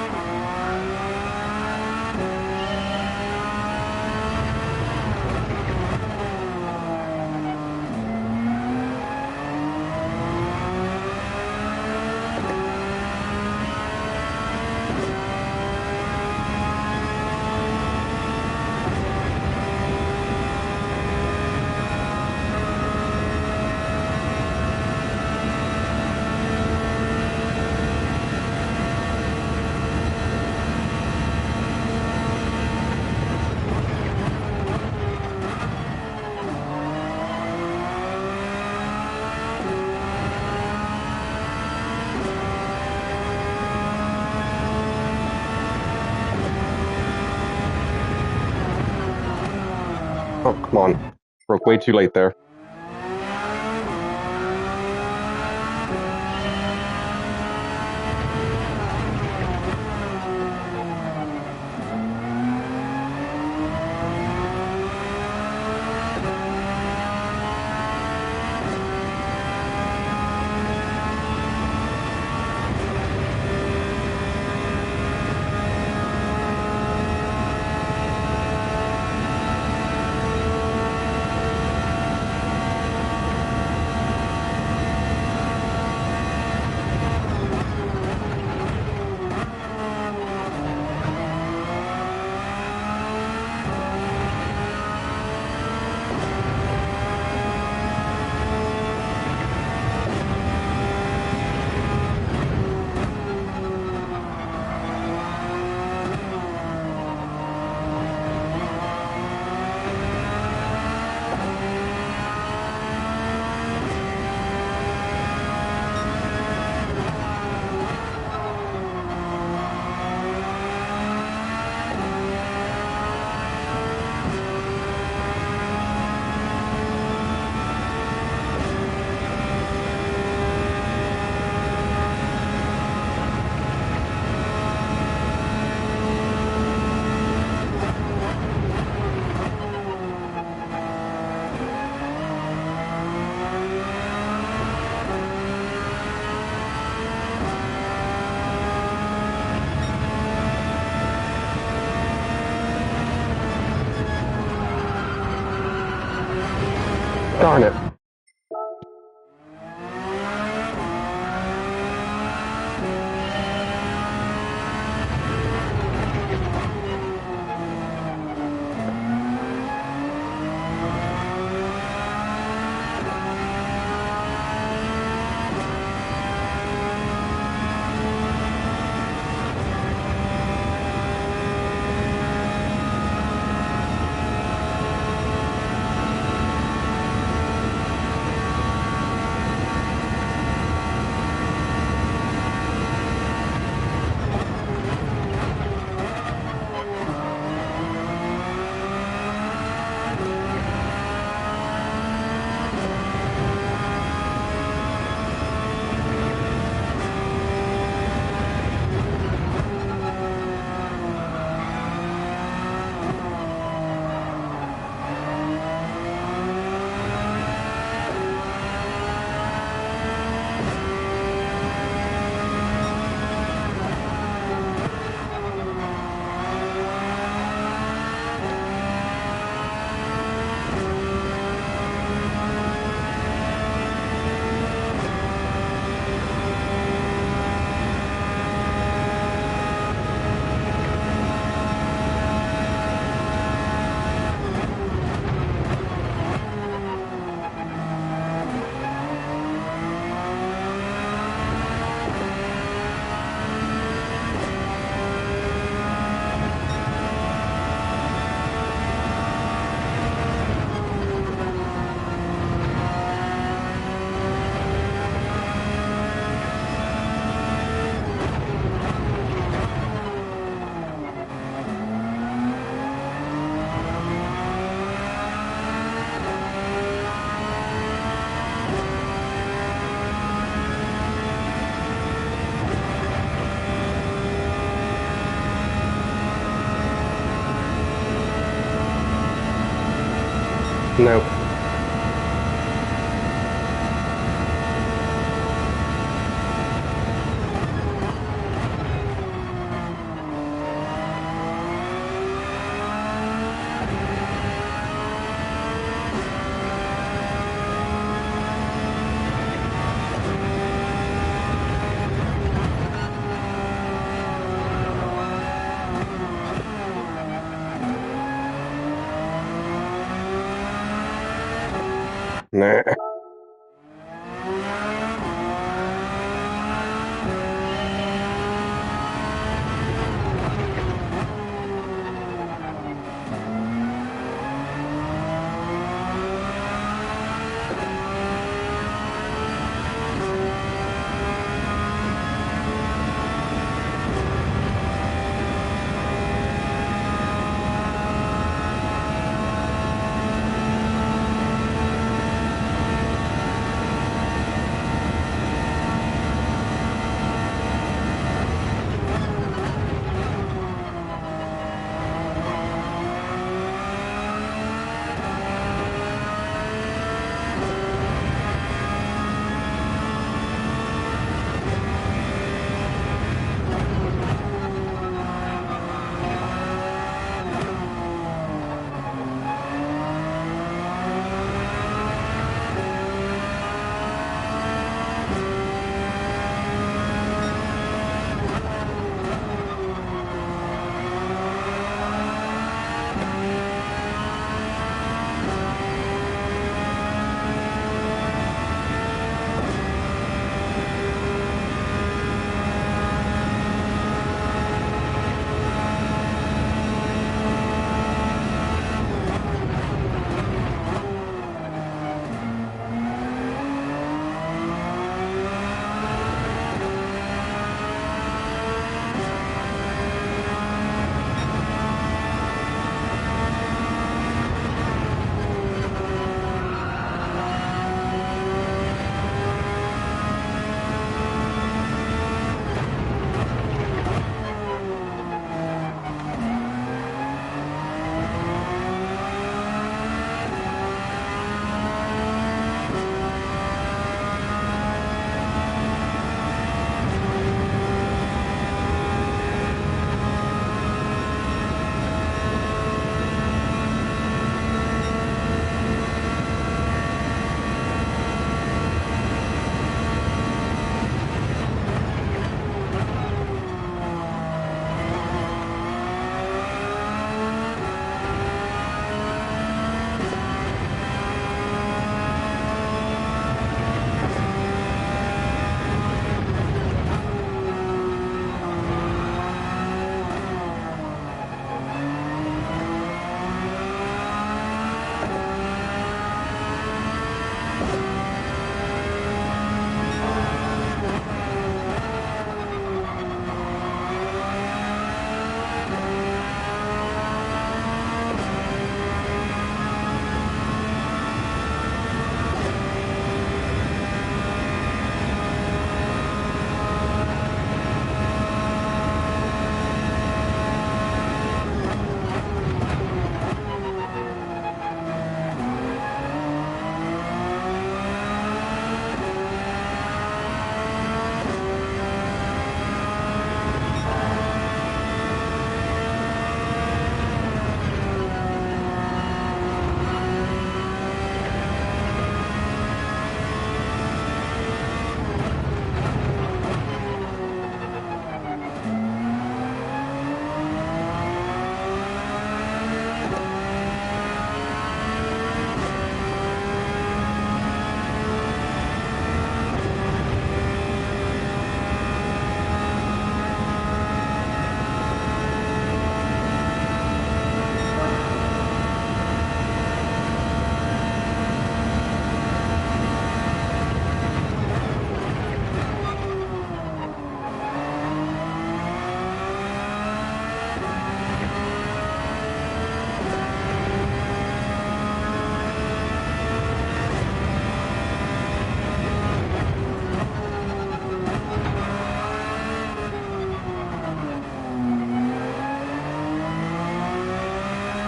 Oh, come on. Broke way too late there. Darn it. Nope. Nah.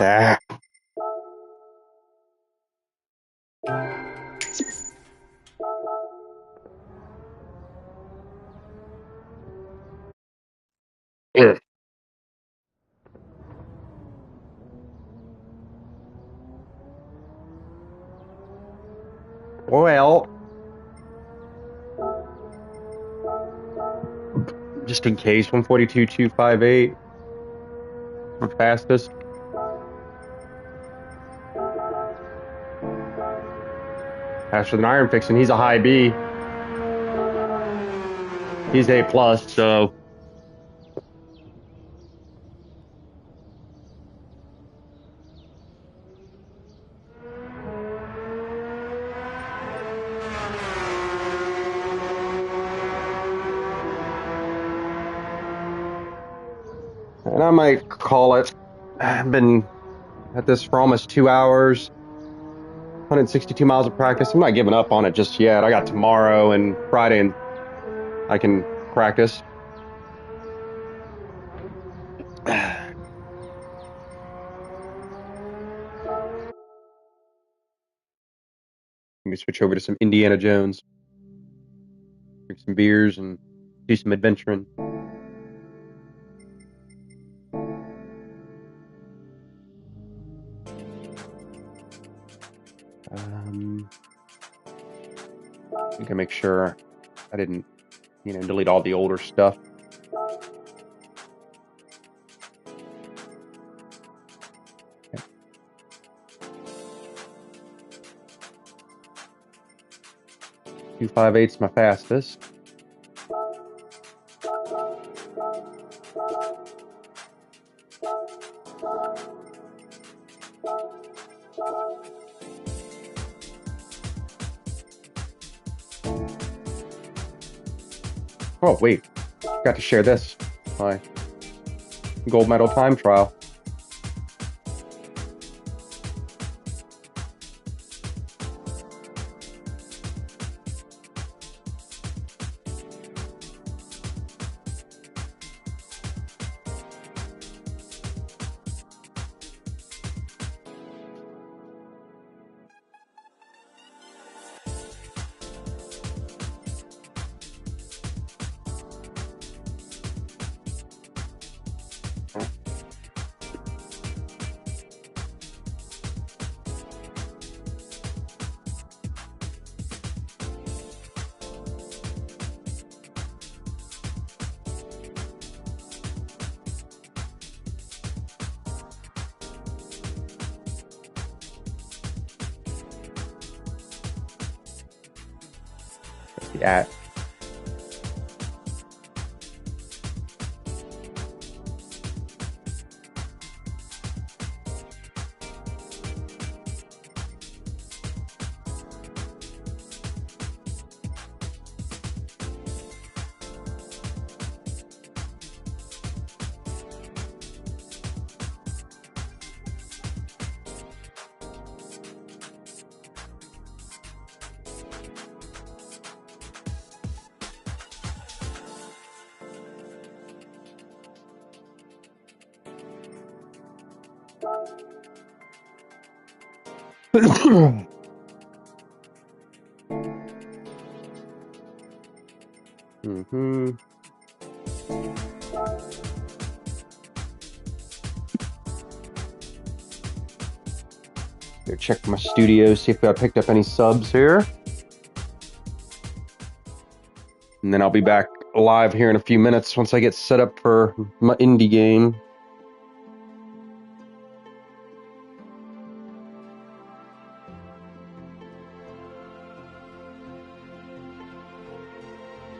Ah. Mm. Well, just in case, 142.258 for fastest. Faster than iron fixing. He's a high B. He's A plus, so. And I might call it. I've been at this for almost 2 hours, 162 miles of practice. I'm not giving up on it just yet. I got tomorrow and Friday, and I can practice. Let me switch over to some Indiana Jones. Drink some beers and do some adventuring. I think I make sure I didn't, delete all the older stuff. Okay. 258's my fastest. Oh, wait. Got to share this. My gold medal time trial. The at. Mm-hmm. Go check my studio, see if I picked up any subs here. And then I'll be back live here in a few minutes once I get set up for my indie game.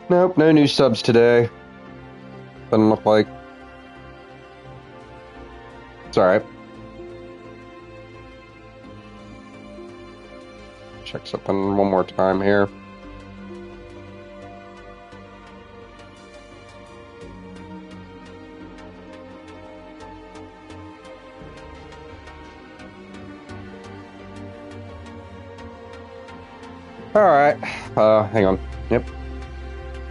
Nope, no new subs today. Doesn't look like. It's alright. Check something one more time here. Alright, hang on. Yep.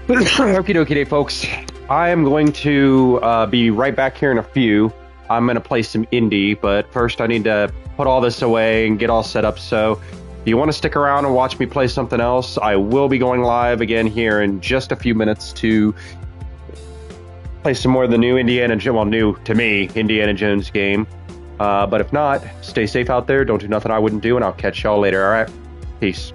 Okie dokie day, folks. I am going to be right back here in a few. I'm going to play some indie, but first I need to put all this away and get all set up. So if you want to stick around and watch me play something else, I will be going live again here in just a few minutes to play some more of the new new to me, Indiana Jones game. But if not, stay safe out there. Don't do nothing I wouldn't do, and I'll catch y'all later, all right? Peace.